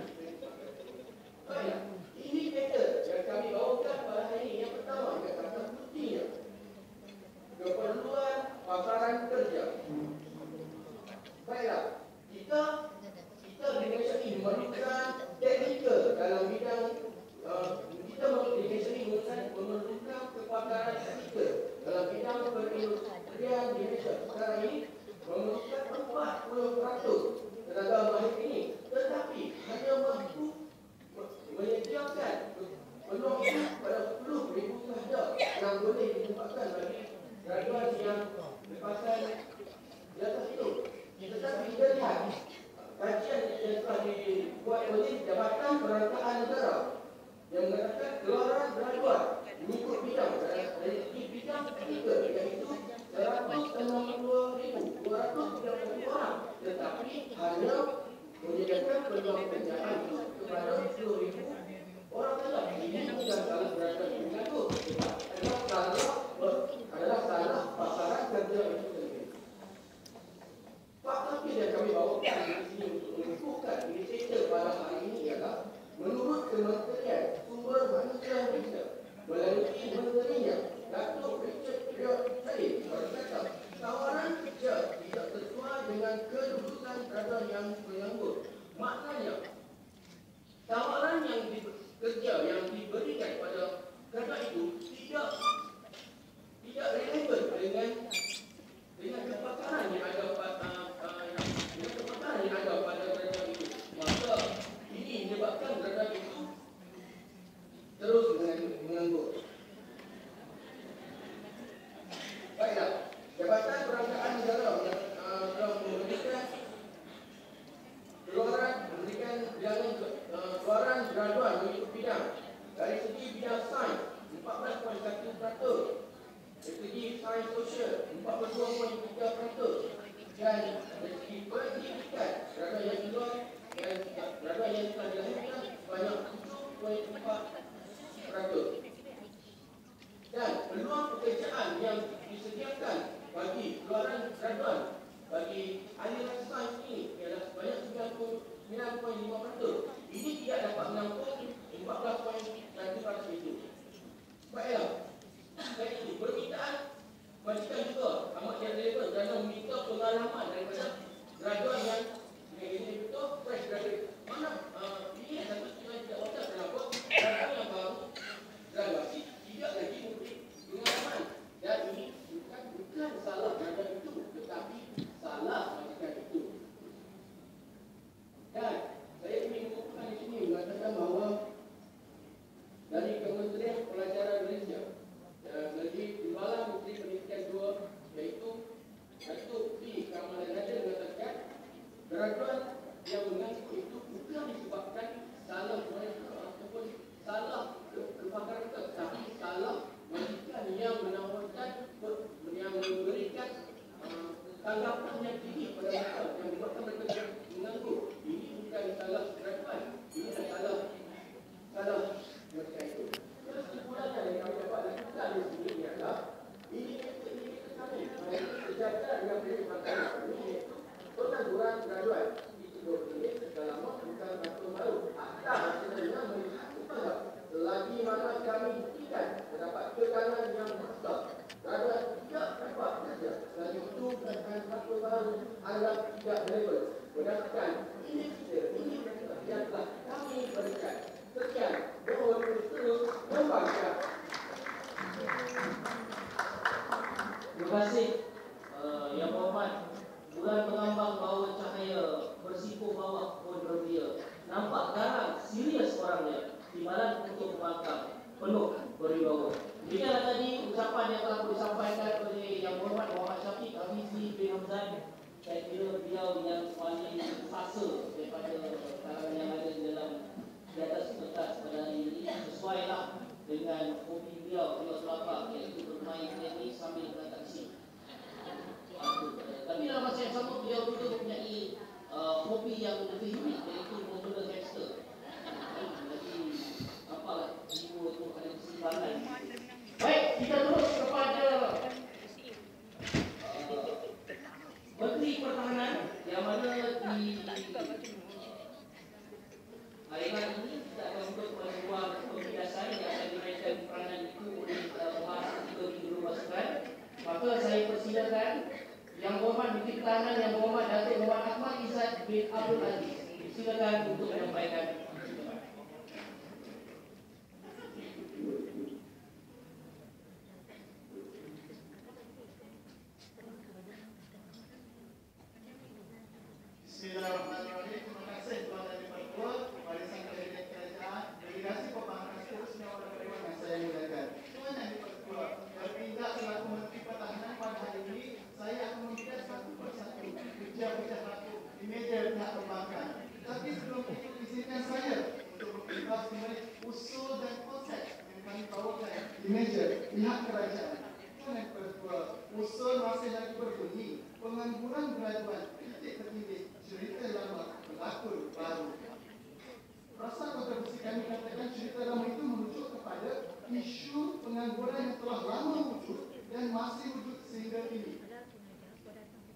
Baiklah, indikator yang kami bawakan pada hari ini yang pertama, yang kata buktinya keperluan pasaran kerja. Baiklah, kita di Malaysia ini memerlukan teknikal dalam bidang kita di Malaysia ini memerlukan kepakaran teknikal dalam bidang perindustrian di Malaysia. Sekarang ini memerlukan 40% tenaga mahir ini, tetapi hanya mampu menyediakan peluang itu pada 10,000 sahaja yang boleh ditempatkan bagi graduan yang lepasan di atas itu. Tetapi kita lihat kajian yang telah dibuat oleh Jabatan Perangkaan Negara yang mengatakan keluaran graduan mengikut bidang dari bidang ketiga, iaitu 162,230 orang, tetapi hanya menyediakan peluang pekerjaan itu kepada 10,000 orang saja. Ini bukan salah graduan mengaku, adalah salah pasaran kerja itu sendiri. Fakta yang kami bawakan di sini untuk menentukan indikator pada hari ini ialah menurut Kementerian Sumber Manusia Malaysia melalui menterinya Datuk Richard Said berkata tawaran kerja tidak sesuai dengan kedudukan graduan yang menganggur. Maknanya 5%. Ini tidak dapat menampung 14.1% itu. Baiklah. Baik itu permintaan majikan juga amat relevan kerana meminta pengalaman daripada graduan yang ini betul fresh graduate. Mana ini yang satu tidak wajar kenapa graduan yang baru graduasi tidak lagi memberi pengalaman. Dan ini bukan salah graduan itu, tetapi salah majikan itu. Dan saya ingin mengumpulkan di sini mengatakan bahawa dari Kementerian Pelajaran Malaysia lagi Timbalan Menteri Pendidikan 2 iaitu Datuk P. Kamaladenan mengatakan graduan yang mengaku itu bukan disebabkan salah mereka ataupun salah kepakaran mereka, tapi salah majikan yang menawarkan yang memberikan tanggapan yang tinggi pada mereka yang membuatkan mereka menganggur. Ini bukan salah graduan, ini adalah salah mereka itu. Kesimpulannya yang kami dapat lakukan di sini adalah ini kami sejajar yang dimakan ini iaitu pengangguran graduan itu ini selama bukan satu baru. Akta sebenarnya melihat selagi mana kami buktikan terdapat tekanan yang besar graduan tidak dapat kerja. Selagi itu bukan satu baru anggap tidak relevan. Berdasarkan ini yang telah kami berikan. Sekian, mohon terus membaca. Terima kasih Yang Berhormat. Bulan mengambang bawa cahaya, bersikup bawah pun berbia. Nampak garang, serius orangnya. Timbalan untuk membangkang, penuh berwibawa. Demikianlah tadi ucapan yang telah disampaikan oleh Yang Berhormat Muhammad Syafiq Hafizi bin Hamzan. Saya kira beliau yang paling fasa daripada kalangan yang ada di dalam di atas pentas pada hari ini, sesuailah dengan hobi beliau selapa iaitu bermain tenis sambil berinteraksi. Tapi dalam masa yang sama beliau juga mempunyai hobi yang lebih unik iaitu modular hamster. Jadi apalah jiwa itu ada keseimbangan. Baik, kita terus kepada Menteri Pertahanan yang mana di hari ini kita akan untuk sebuah pembiasan yang akan dinaikkan peranan itu oleh bahasa 3 pasukan. Maka saya persilakan Yang Berhormat Menteri Pertahanan Yang Berhormat Datuk Muhammad Ahmad Izzat bin Abdul Aziz. Silakan untuk menyampaikan. Bismillahirrahmanirrahim. Terima kasih Tuan dan Ibu-Ibu, Barisan Kabinet Kerajaan, Delegasi Pemangkas Kursus yang saya muliakan. Tuan dan Ibu-Ibu, bertindak selaku Menteri Pertahanan pada hari ini, saya akan memberikan satu persatu kerja-kerja satu di meja pihak perbankan. Tapi sebelum itu, izinkan saya untuk membahas mengenai usul dan konsep yang kami bawakan di meja pihak kerajaan. Tuan dan Ibu-Ibu, usul masih lagi berbunyi, pengangguran graduan titik tertinggi cerita lama berlakon baru. Rasa kontribusi kami katakan cerita lama itu merujuk kepada isu pengangguran yang telah lama wujud dan masih wujud sehingga kini.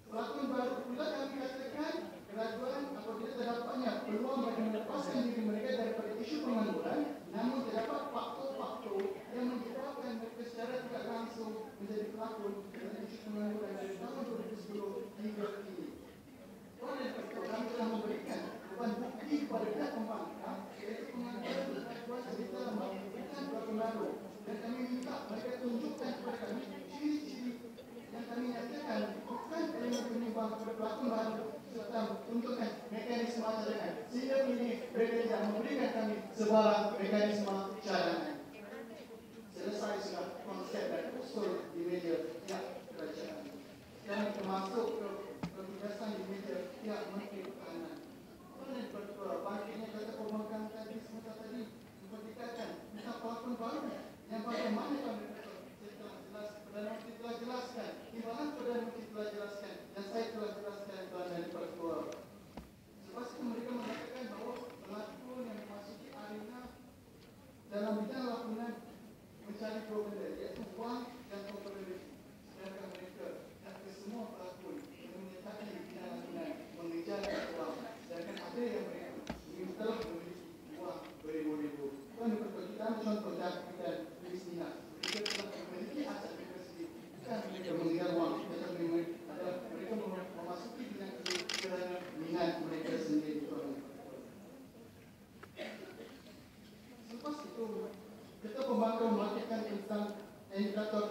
Pelakon baru pula kami katakan graduan apabila terdapatnya peluang bagi melepaskan diri mereka daripada isu pengangguran, namun terdapat faktor-faktor yang menyebabkan mereka secara tidak langsung menjadi pelakon dengan isu pengangguran dari tahun 2010 hingga kini. Tuan dan Ibu, kami telah memberikan beban bukti kepada pihak pembangkang iaitu pengangguran graduan cerita lama bukan pelakon baru, dan kami minta mereka tunjukkan kepada kami ciri-ciri yang kami nyatakan bukan elemen penyumbang kepada pelakon baru, serta tunjukkan mekanisme cadangan sehingga ini mereka tidak memberikan kami sebarang mekanisme cadangan. Selesai sudah konsep dan usul di meja pihak kerajaan dan termasuk kebijakan di meja pihak Menteri Pertahanan. Oleh bangkitnya kata pembangkang tadi sebentar tadi mempertikatkan tentang pelakon baru yang bagaimana kami Perdana Menteri telah jelaskan, timbalan Perdana Menteri telah jelaskan dan saya telah jelaskan Tuan dan Ibu. Selepas itu mereka mengatakan bahawa pelakon yang memasuki arena dalam bidang lakonan mencari dua benda, iaitu wang dan populariti. Sedangkan mereka dan semua pelakon yang menyertai bidang lakonan mengejar wang. Sedangkan ada yang mereka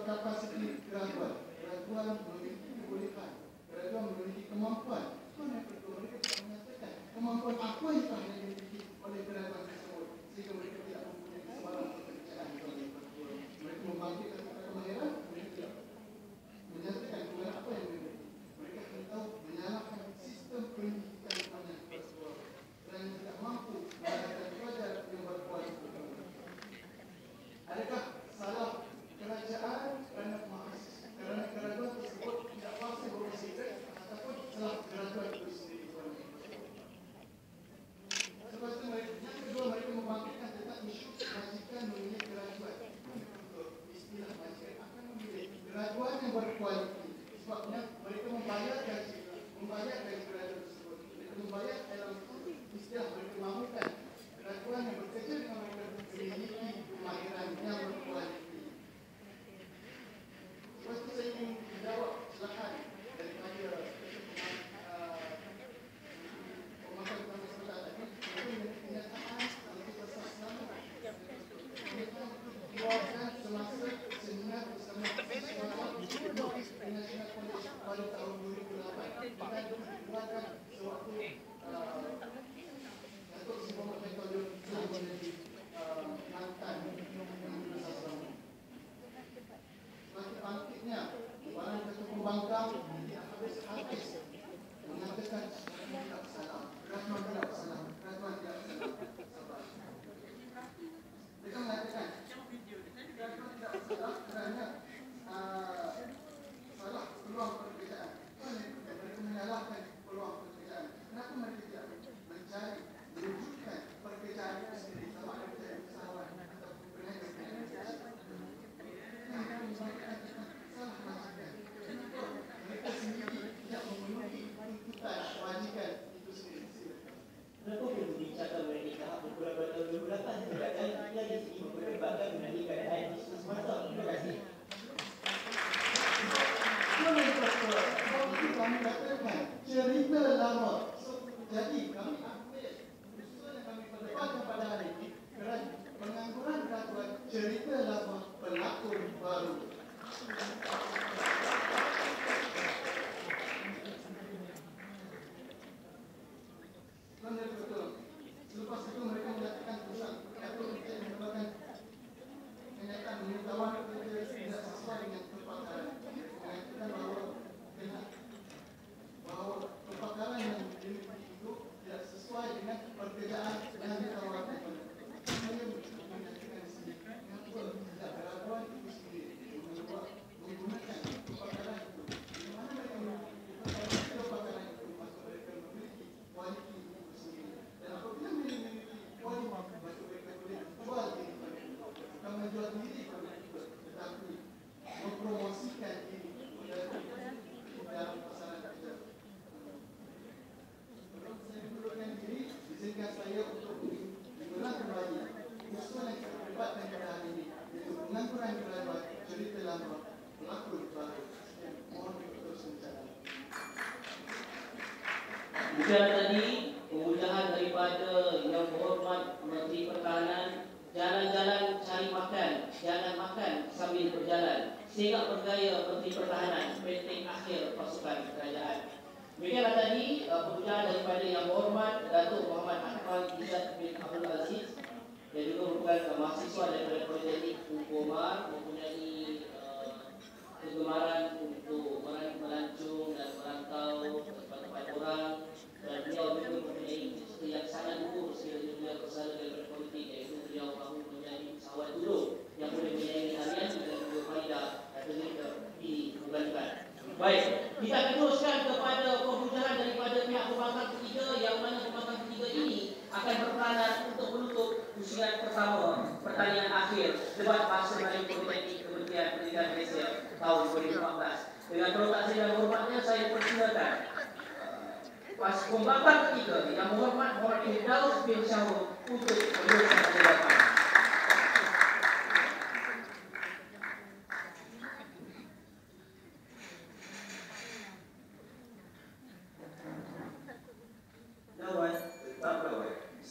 kapasiti graduan. Graduan memiliki kebolehan. Graduan memiliki kemampuan. Tuan yang kedua, mereka tidak menyatakan kemampuan apa yang telah dimiliki oleh graduan tersebut sehingga mereka tidak mempunyai kesempatan pekerjaan. Mereka membangkitkan kemahiran, mereka tidak menyatakan kemahiran apa yang dimiliki. Mereka akan tahu menyalahkan sistem pendidikan di mana dan tidak mampu mengadakan pelajar yang berkualitas. Adakah salah kerajaan kerana mahasiswa, kerana graduan tersebut tidak pasti berwasiat ataupun salah graduan itu sendiri? Sebab itu yang kedua, mereka membangkitkan tentang isu majikan memilih graduan. Untuk istilah majikan akan memilih graduan yang berkualiti. Sebabnya mereka membayar gaji graduan tersebut. Mereka membayar dalam istilah mereka mahukan graduan yang bekerja dengan mereka memiliki kemahiran yang berkualiti. Sebab itu saya ingin menjawab silakan daripada pemakai utama sebelah tadi. Itu kenyataan kalau kita sama-sama kenyataan itu dikeluarkan semasa seminar bersama siswa National College pada tahun 2008 dan dikeluarkan sewaktu Datuk Seri Muhammad Faisal menjadi mantan Menteri Sasana. Semakin bangkitnya barang Datuk Pembangkang habis mengatakan tidak salah, graduan tidak salah, graduan tidak salah. Mereka mengatakan graduan tidak salah kerana salah peluang pekerjaan. Mereka menyalahkan peluang pekerjaan. Kenapa mereka tidak mencari, mewujudkan pekerjaan itu sendiri sama ada pekerjaan usahawan ataupun perniagaan. Mereka membangkitkan salah majikan. Mereka sendiri tidak memenuhi tuntutan majikan itu sendiri. Kenapa belum dibincangkan mengenai tahap beberapa tahun 2008? Sedangkan kita di sini mempertimbangkan mengenai keadaan isu semasa. Terima kasih. Kami katakan cerita lama. Jadi kami ambil usul yang kami perdebatkan pada hari ini, pengangguran graduan cerita lama pelakon baru. Betul. Selepas itu mereka menyatakan pusat atau mereka menyebabkan kenyataan pengetahuan kerja tidak sesuai dengan kepakaran. Mengatakan bahawa kepakaran yang dimiliki itu tidak sesuai dengan pekerjaan yang ditawarkan. Saya menyatakan di sini, kenapa tidak graduan itu sendiri menggunakan kepakaran itu? Di mana mereka memiliki kepakaran itu? Maksud mereka memiliki kualiti itu sendiri. Dan apabila memiliki kualiti, maksud mereka boleh menjual diri mereka. Bukan menjual diri mereka, tetapi mempromosikan diri dalam pasaran kerja. Saya mengundurkan diri, izinkan saya untuk mengulang kembali usul yang kita perdebatkan pada hari ini, iaitu pengangguran graduan cerita lama pelakon baru. Mohon terus bicara. Bicara tadi, kemudahan daripada Yang Berhormat Menteri Pertahanan, jalan-jalan cari makan, jangan makan sambil berjalan. Sehingga bergaya Menteri Pertahanan, penting akhir pasukan kerajaan. Demikianlah tadi kemudahan daripada Yang Berhormat Datuk Muhammad Akmal Izzat bin Abdul Aziz, yang juga merupakan mahasiswa daripada Politeknik Tunku Umar, mempunyai kegemaran untuk melancong dan merantau ke tempat-tempat orang, dan beliau juga mempunyai cita yang sangat luhur sekiranya dunia bersara daripada politik, iaitu beliau mahu menjadi usahawan dulu yang boleh menyayangi harian dengan juga faedah atau di bulan-bulan. Baik, kita akan teruskan kepada pembukaan daripada pihak pembangkang ketiga, yang mana pembangkang ketiga ini akan berperanan untuk menutup usian pertama pertandingan akhir debat bahasa Melayu Politeknik Kementerian Pendidikan Malaysia tahun 2014. Dengan terletak yang hormatnya, saya persilakan pas pembangkang ketiga Yang Berhormat Muhammad Firdaus bin Syahur untuk meneruskan jawatan.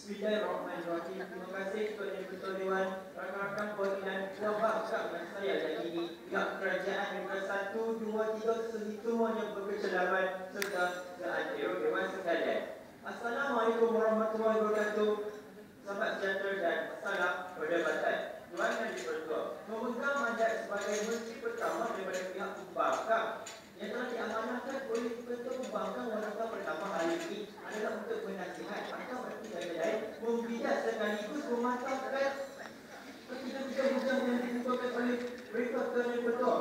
Bismillahirrahmanirrahim. Terima kasih kepada Ketua Dewan, rakan-rakan perwakilan Puan Bangsa dan saya dari ini pihak kerajaan negara 1, 2, 3 semuanya berkecelawan serta seantero Dewan sekalian. Assalamualaikum warahmatullahi wabarakatuh. Sahabat sejahtera dan salam perdebatan. Tuan yang dipertua, memegang mandat sebagai menteri pertama daripada pihak pembangkang yang telah diamanahkan oleh Ketua Pembangkang wanita pertama hari ini adalah untuk menasihat atau erti kata lain membidat sekaligus mematahkan ketiga-tiga yang dikemukakan oleh mereka Tuan yang Ketua.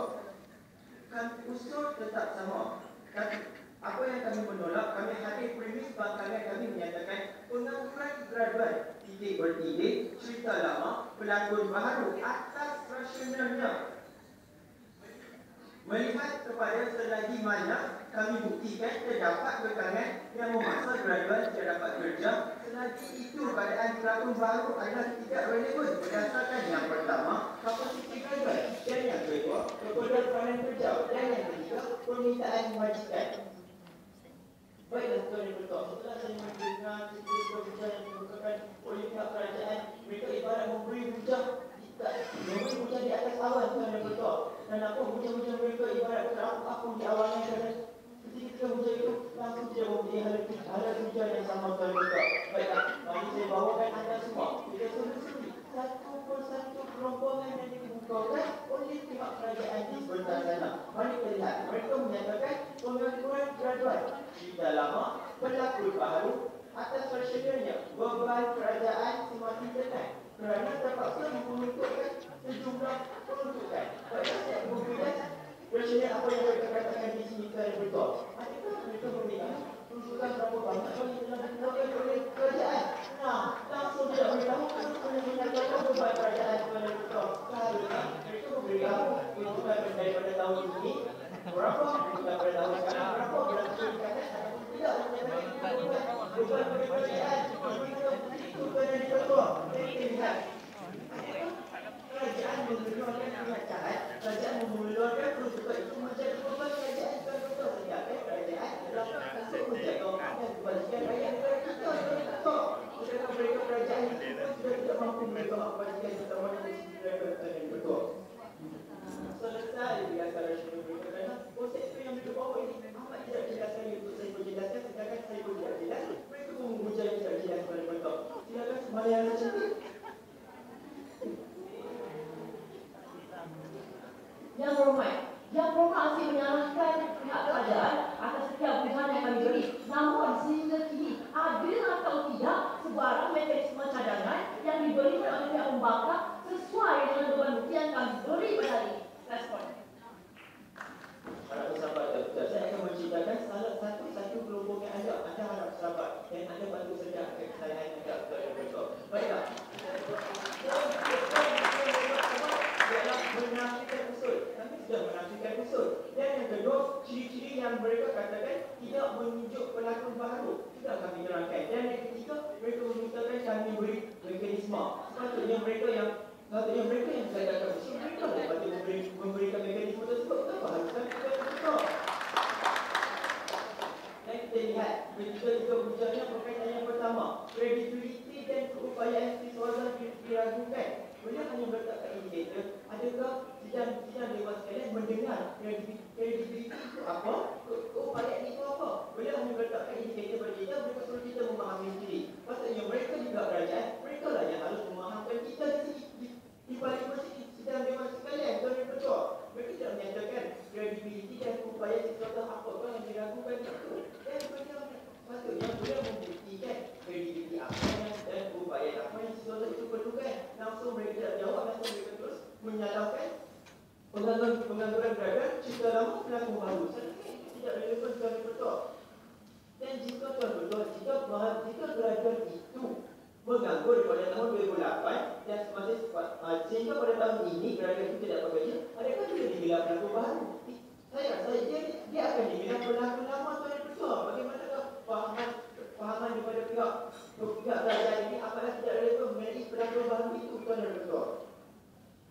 Kan usul tetap sama. Tapi apa yang kami menolak, kami hadir premis bangkangan kami menyatakan pengangguran graduan titik bertitik, cerita lama, pelakon baru atas rasionalnya. Melihat kepada selagi mana kami buktikan terdapat kekangan yang memaksa graduan tidak dapat kerja, selagi itu keadaan pelakon baru adalah tidak relevan berdasarkan yang pertama, kapasiti graduan, dan yang kedua, kepada peranan kerja, dan yang ketiga, permintaan majikan. Baiklah Tuan yang Bertuah, setelah saya mendengar cerita hujah yang dibukakan oleh pihak kerajaan, mereka ibarat memberi hujah di atas awan Tuan yang Bertuah. Dan apa hujah-hujah mereka ibarat terapung di awannya kerana ketika hujah itu langsung tidak mempunyai hala hujah yang sama Tuan yang Bertuah. Baiklah, mari saya bawakan anda semua. Kita suri-suri satu persatu kerombongan yang dikemukakan oleh pihak kerajaan di sebelah sana. Mari kita lihat, mereka menyatakan pengangguran graduan cerita lama, pelakon baru atas rasionalnya beban kerajaan semakin tekan kerana terpaksa memperuntukkan sejumlah peruntukan. Baiklah saya kemudian rasional apa yang mereka katakan di sini Tuan Bertuah. Adakah mereka meminta peruntukan berapa banyak yang telah dikeluarkan oleh kerajaan? Nah, langsung tidak beritahu oleh menyatakan beban kerajaan Tuan Bertuah. Seharusnya mereka memberitahu peruntukan daripada tahun ini berapa, peruntukan pada tahun sekarang berapa, berapa peruntukan tidak menyatakan beban kerajaan itu Tuan Bertuah. Kita lihat kerajaan mengeluarkan pernyataan, kerajaan mengeluarkan peruntukan itu menjadi beban kerajaan Tuan Bertuah. Sedangkan kerajaan adalah untuk menjaga dan kebajikan rakyat negara kita Tuan Bertuah. Sedangkan mereka kerajaan itu sudah tidak mampu menjaga kebajikan terutama dari Tuan Bertuah. Selesai biasa rasional mereka kerana konsep itu yang mereka bawa ini amat tidak jelas sekali untuk saya berjelaskan. Sedangkan saya pun tidak jelas, mereka pun menghujat yang tidak jelas Tuan Bertuah. Silakan sembahyang yang cantik. Yang Berhormat masih menyalahkan pihak kerajaan atas setiap ujian yang kami beri. Namun sehingga kini adil atau tidak sebarang mekanisme cadangan yang diberikan oleh pihak pembangkang sesuai dengan beban bukti yang kami beri pada hari ini. Respon. Harap bersabar, saya akan menceritakan salah satu kelompok yang anda harap bersabar dan anda bantu saja kesalahan anda Tuan yang Bertuah. Baiklah. Ialah menafikan usul. Kami sudah menafikan usul. Dan yang kedua, ciri-ciri yang mereka katakan tidak menunjuk pelakon baru sudah kami terangkan. Dan yang ketiga, mereka memintakan kami beri mekanisme. Sepatutnya mereka yang mengadakan usul, mereka lah patut memberikan mekanisme tersebut. Kenapa harus kami beritahu? Dan kita lihat, ketiga hujahnya berkaitan yang pertama, kredibiliti dan keupayaan siswa diragukan. Beliau hanya meletakkan indikator, adakah sidang Dewan sekalian mendengar kredibiliti itu apa, keupayaan itu apa. Beliau hanya meletakkan indikator bagi kita, mereka suruh kita memahami sendiri. Patutnya mereka juga kerajaan, mereka lah yang harus memahamkan kita di balik sidang Dewan sekalian. Tuan yang Bertuah, mereka tidak menyatakan kredibiliti dan keupayaan sesuatu apa yang diragukan itu. Dan patutnya beliau membuktikan kredibiliti apa dan keupayaan apa yang sesuatu itu perlukan. Langsung mereka tidak jawab, langsung mereka terus menyalahkan pengangguran graduan cerita lama pelakon baru. Saya itu tidak relevan Tuan yang Bertuah. Dan jika Tuan Bertuah, jika graduan itu menganggur pada tahun 2008 dan sehingga pada tahun ini graduan itu tidak bekerja, adakah dia dibilang pelakon baru? Saya rasa dia akan dibilang pelakon lama Tuan yang Bertuah. Bagaimanakah fahaman daripada pihak kerajaan ini apakah tidak relevan mengenai pelakon baru itu Tuan yang Bertuah?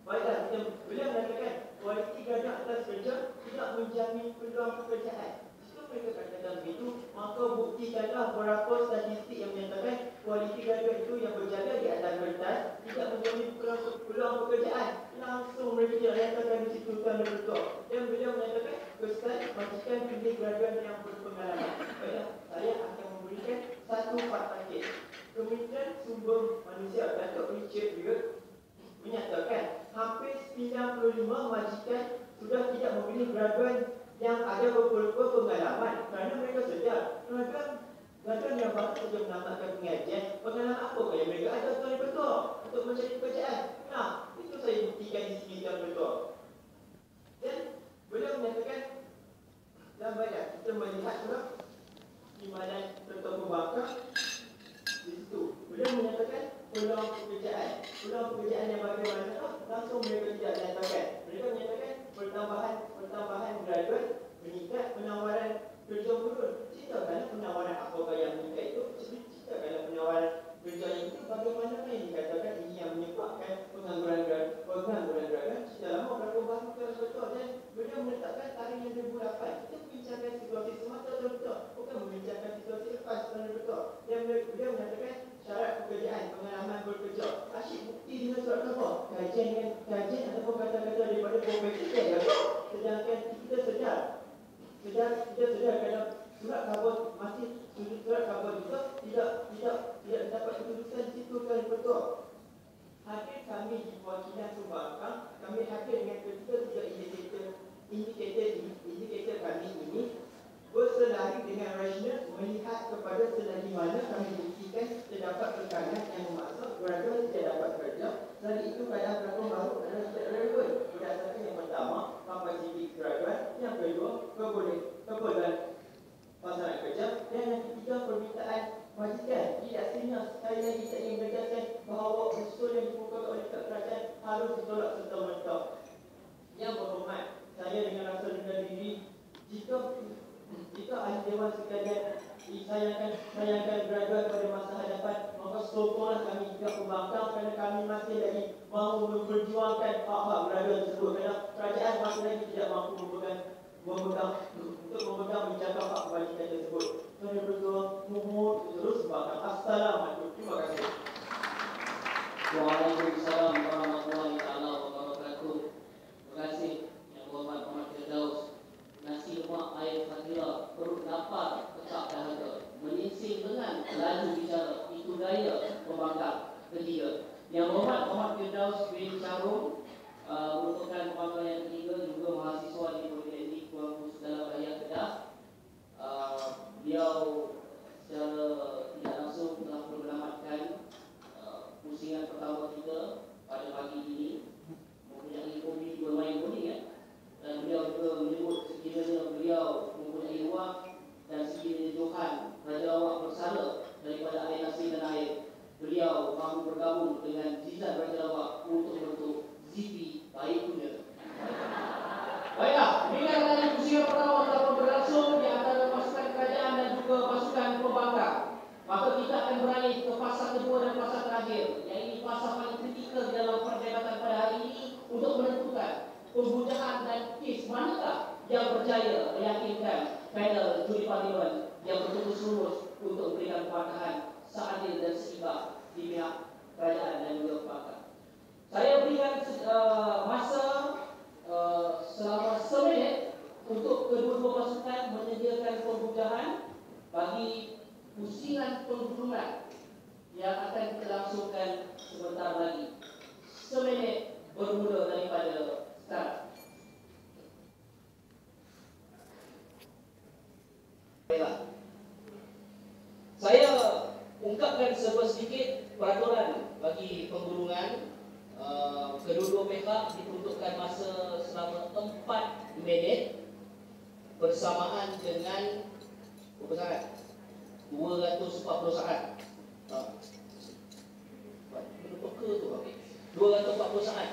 Baiklah, beliau mengatakan kualiti graduan atas kerja tidak menjamin peluang pekerjaan. Jika mereka katakan begitu, maka buktikanlah berapa statistik yang menyatakan kualiti graduan itu yang berjaga di atas kertas tidak menjadi peluang pekerjaan, langsung mereka dinyatakan di situ tanda betul. Dan beliau menyatakan Ustaz majikan pilih graduan yang berpengalaman. Baiklah, saya akan memberikan satu fakta kes. Kementerian Sumber Manusia Datuk Richard Riot menyatakan hampir 95 majikan sudah tidak memilih graduan yang ada berpengalaman kerana mereka sedar graduan yang baru saja menamatkan pengajian, pengalaman apa yang mereka ada tuan betul untuk mencari pekerjaan. Nah, itu saya buktikan di sini tuan betul. Dan beliau menyatakan dalam badan kita melihat pula timbalan Ketua Pembangkang di situ. Beliau menyatakan peluang pekerjaan yang bagaimana langsung mereka tidak nyatakan. Mereka menyatakan pertambahan graduan meningkat, penawaran kerja menurun. Cerita kerana penawaran apakah yang meningkat itu? Cerita kerana penawaran kerja yang itu bagaimana yang dikatakan ini yang menyebabkan pengangguran graduan. Cerita lama berlaku baru betul dan beliau meletakkan tarikh yang 2008. Kita membincangkan situasi semasa betul, bukan membincangkan situasi lepas betul. Dan beliau menyatakan syarat pekerjaan, pengalaman bekerja. Asyik bukti dengan surat khabar. Kajian ataupun kata-kata daripada profesor dia. Sedangkan kita sedar kerana surat khabar juga tidak dapat keputusan di situ kan betul. Hadir kami di perwakilan Pembangkang, kami hadir dengan ketiga indikator kami ini berselari dengan rasional melihat kepada selagi mana kami buktikan terdapat tekanan yang memaksa graduan tidak dapat kerja. Selain itu kadang pelakon baru adalah tidak relevan berdasarkan yang pertama kapasiti graduan, yang kedua keperluan pasaran kerja, dan yang ketiga permintaan majikan tidak serius. Saya lagi tak ingin menegaskan bahawa usul yang dibuka oleh kerajaan harus ditolak serta-merta. Yang berhormat, saya dengan rasa rendah diri jika ahli dewan sekalian sayangkan graduan pada masa hadapan, maka sokonglah kami juga Pembangkang kerana kami masih lagi mahu memperjuangkan hak-hak graduan tersebut kerana kerajaan masih lagi tidak mampu memegang menjaga hak kebajikan tersebut. Saya berdoa mohon terus Pembangkang. Assalamualaikum. Terima kasih. Waalaikumsalam warahmatullahi wabarakatuh. Terima kasih Yang Berhormat Muhammad Firdaus. Nasi lemak air fatira, perut lapar, tetap dahaga, menyingsing dengan laju bicara, itu gaya Pembangkang. Ketiga, Yang Berhormat Muhammad Firdaus bin Charung merupakan pembangkang yang ketiga, juga mahasiswa di Politeknik Kuala Dalam Raya Kedah. Beliau secara tidak langsung telah menyelamatkan pusingan pertama kita pada pagi ini, mempunyai hobi bermain bowling ya. Dan beliau juga menyebut sekiranya beliau mempunyai ruang dan sekiranya Johan Raja Lawak bersalah daripada air nasi dan air, beliau mahu bergabung dengan Zizan Raja Lawak untuk membentuk ZP baik punya. Baiklah, inilah tadi pusingan pertama telah berlangsung di antara pasukan kerajaan dan juga pasukan Pembangkang. Maka kita akan beralih ke fasa kedua dan fasa terakhir, yang ini fasa paling kritikal dalam perdebatan pada hari ini untuk menentukan pembudahan dan kes manakah yang berjaya meyakinkan panel juri parlimen yang betul-betul lurus untuk memberikan pematahan seadil dan seimbang di pihak kerajaan dan juga Pembangkang. Saya berikan masa selama 1 minit untuk kedua-dua pasukan menyediakan pembudahan bagi pusingan penggulungan yang akan kita langsungkan sebentar lagi. 1 minit bermula daripada start. Baiklah. Saya ungkapkan sedikit peraturan bagi penggulungan. Kedua-dua pihak diperuntukkan masa selama 4 minit bersamaan dengan berapa saat? 240 saat. Berapa tu? 240 saat.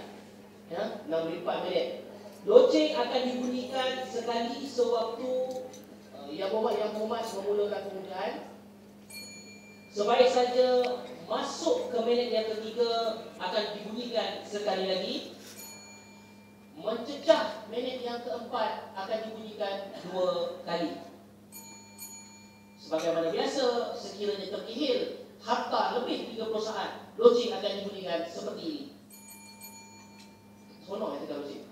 Ya, 64 minit. Loceng akan dibunyikan sekali sewaktu Yang Berhormat memulakan pembukaan. Sebaik saja masuk ke minit yang ketiga akan dibunyikan sekali lagi. Mencecah minit yang keempat akan dibunyikan 2 kali. Sebagaimana biasa, sekiranya terkihir harta lebih 30 saat, logik akan dibunyikan seperti ini. Sono ya tidak logik.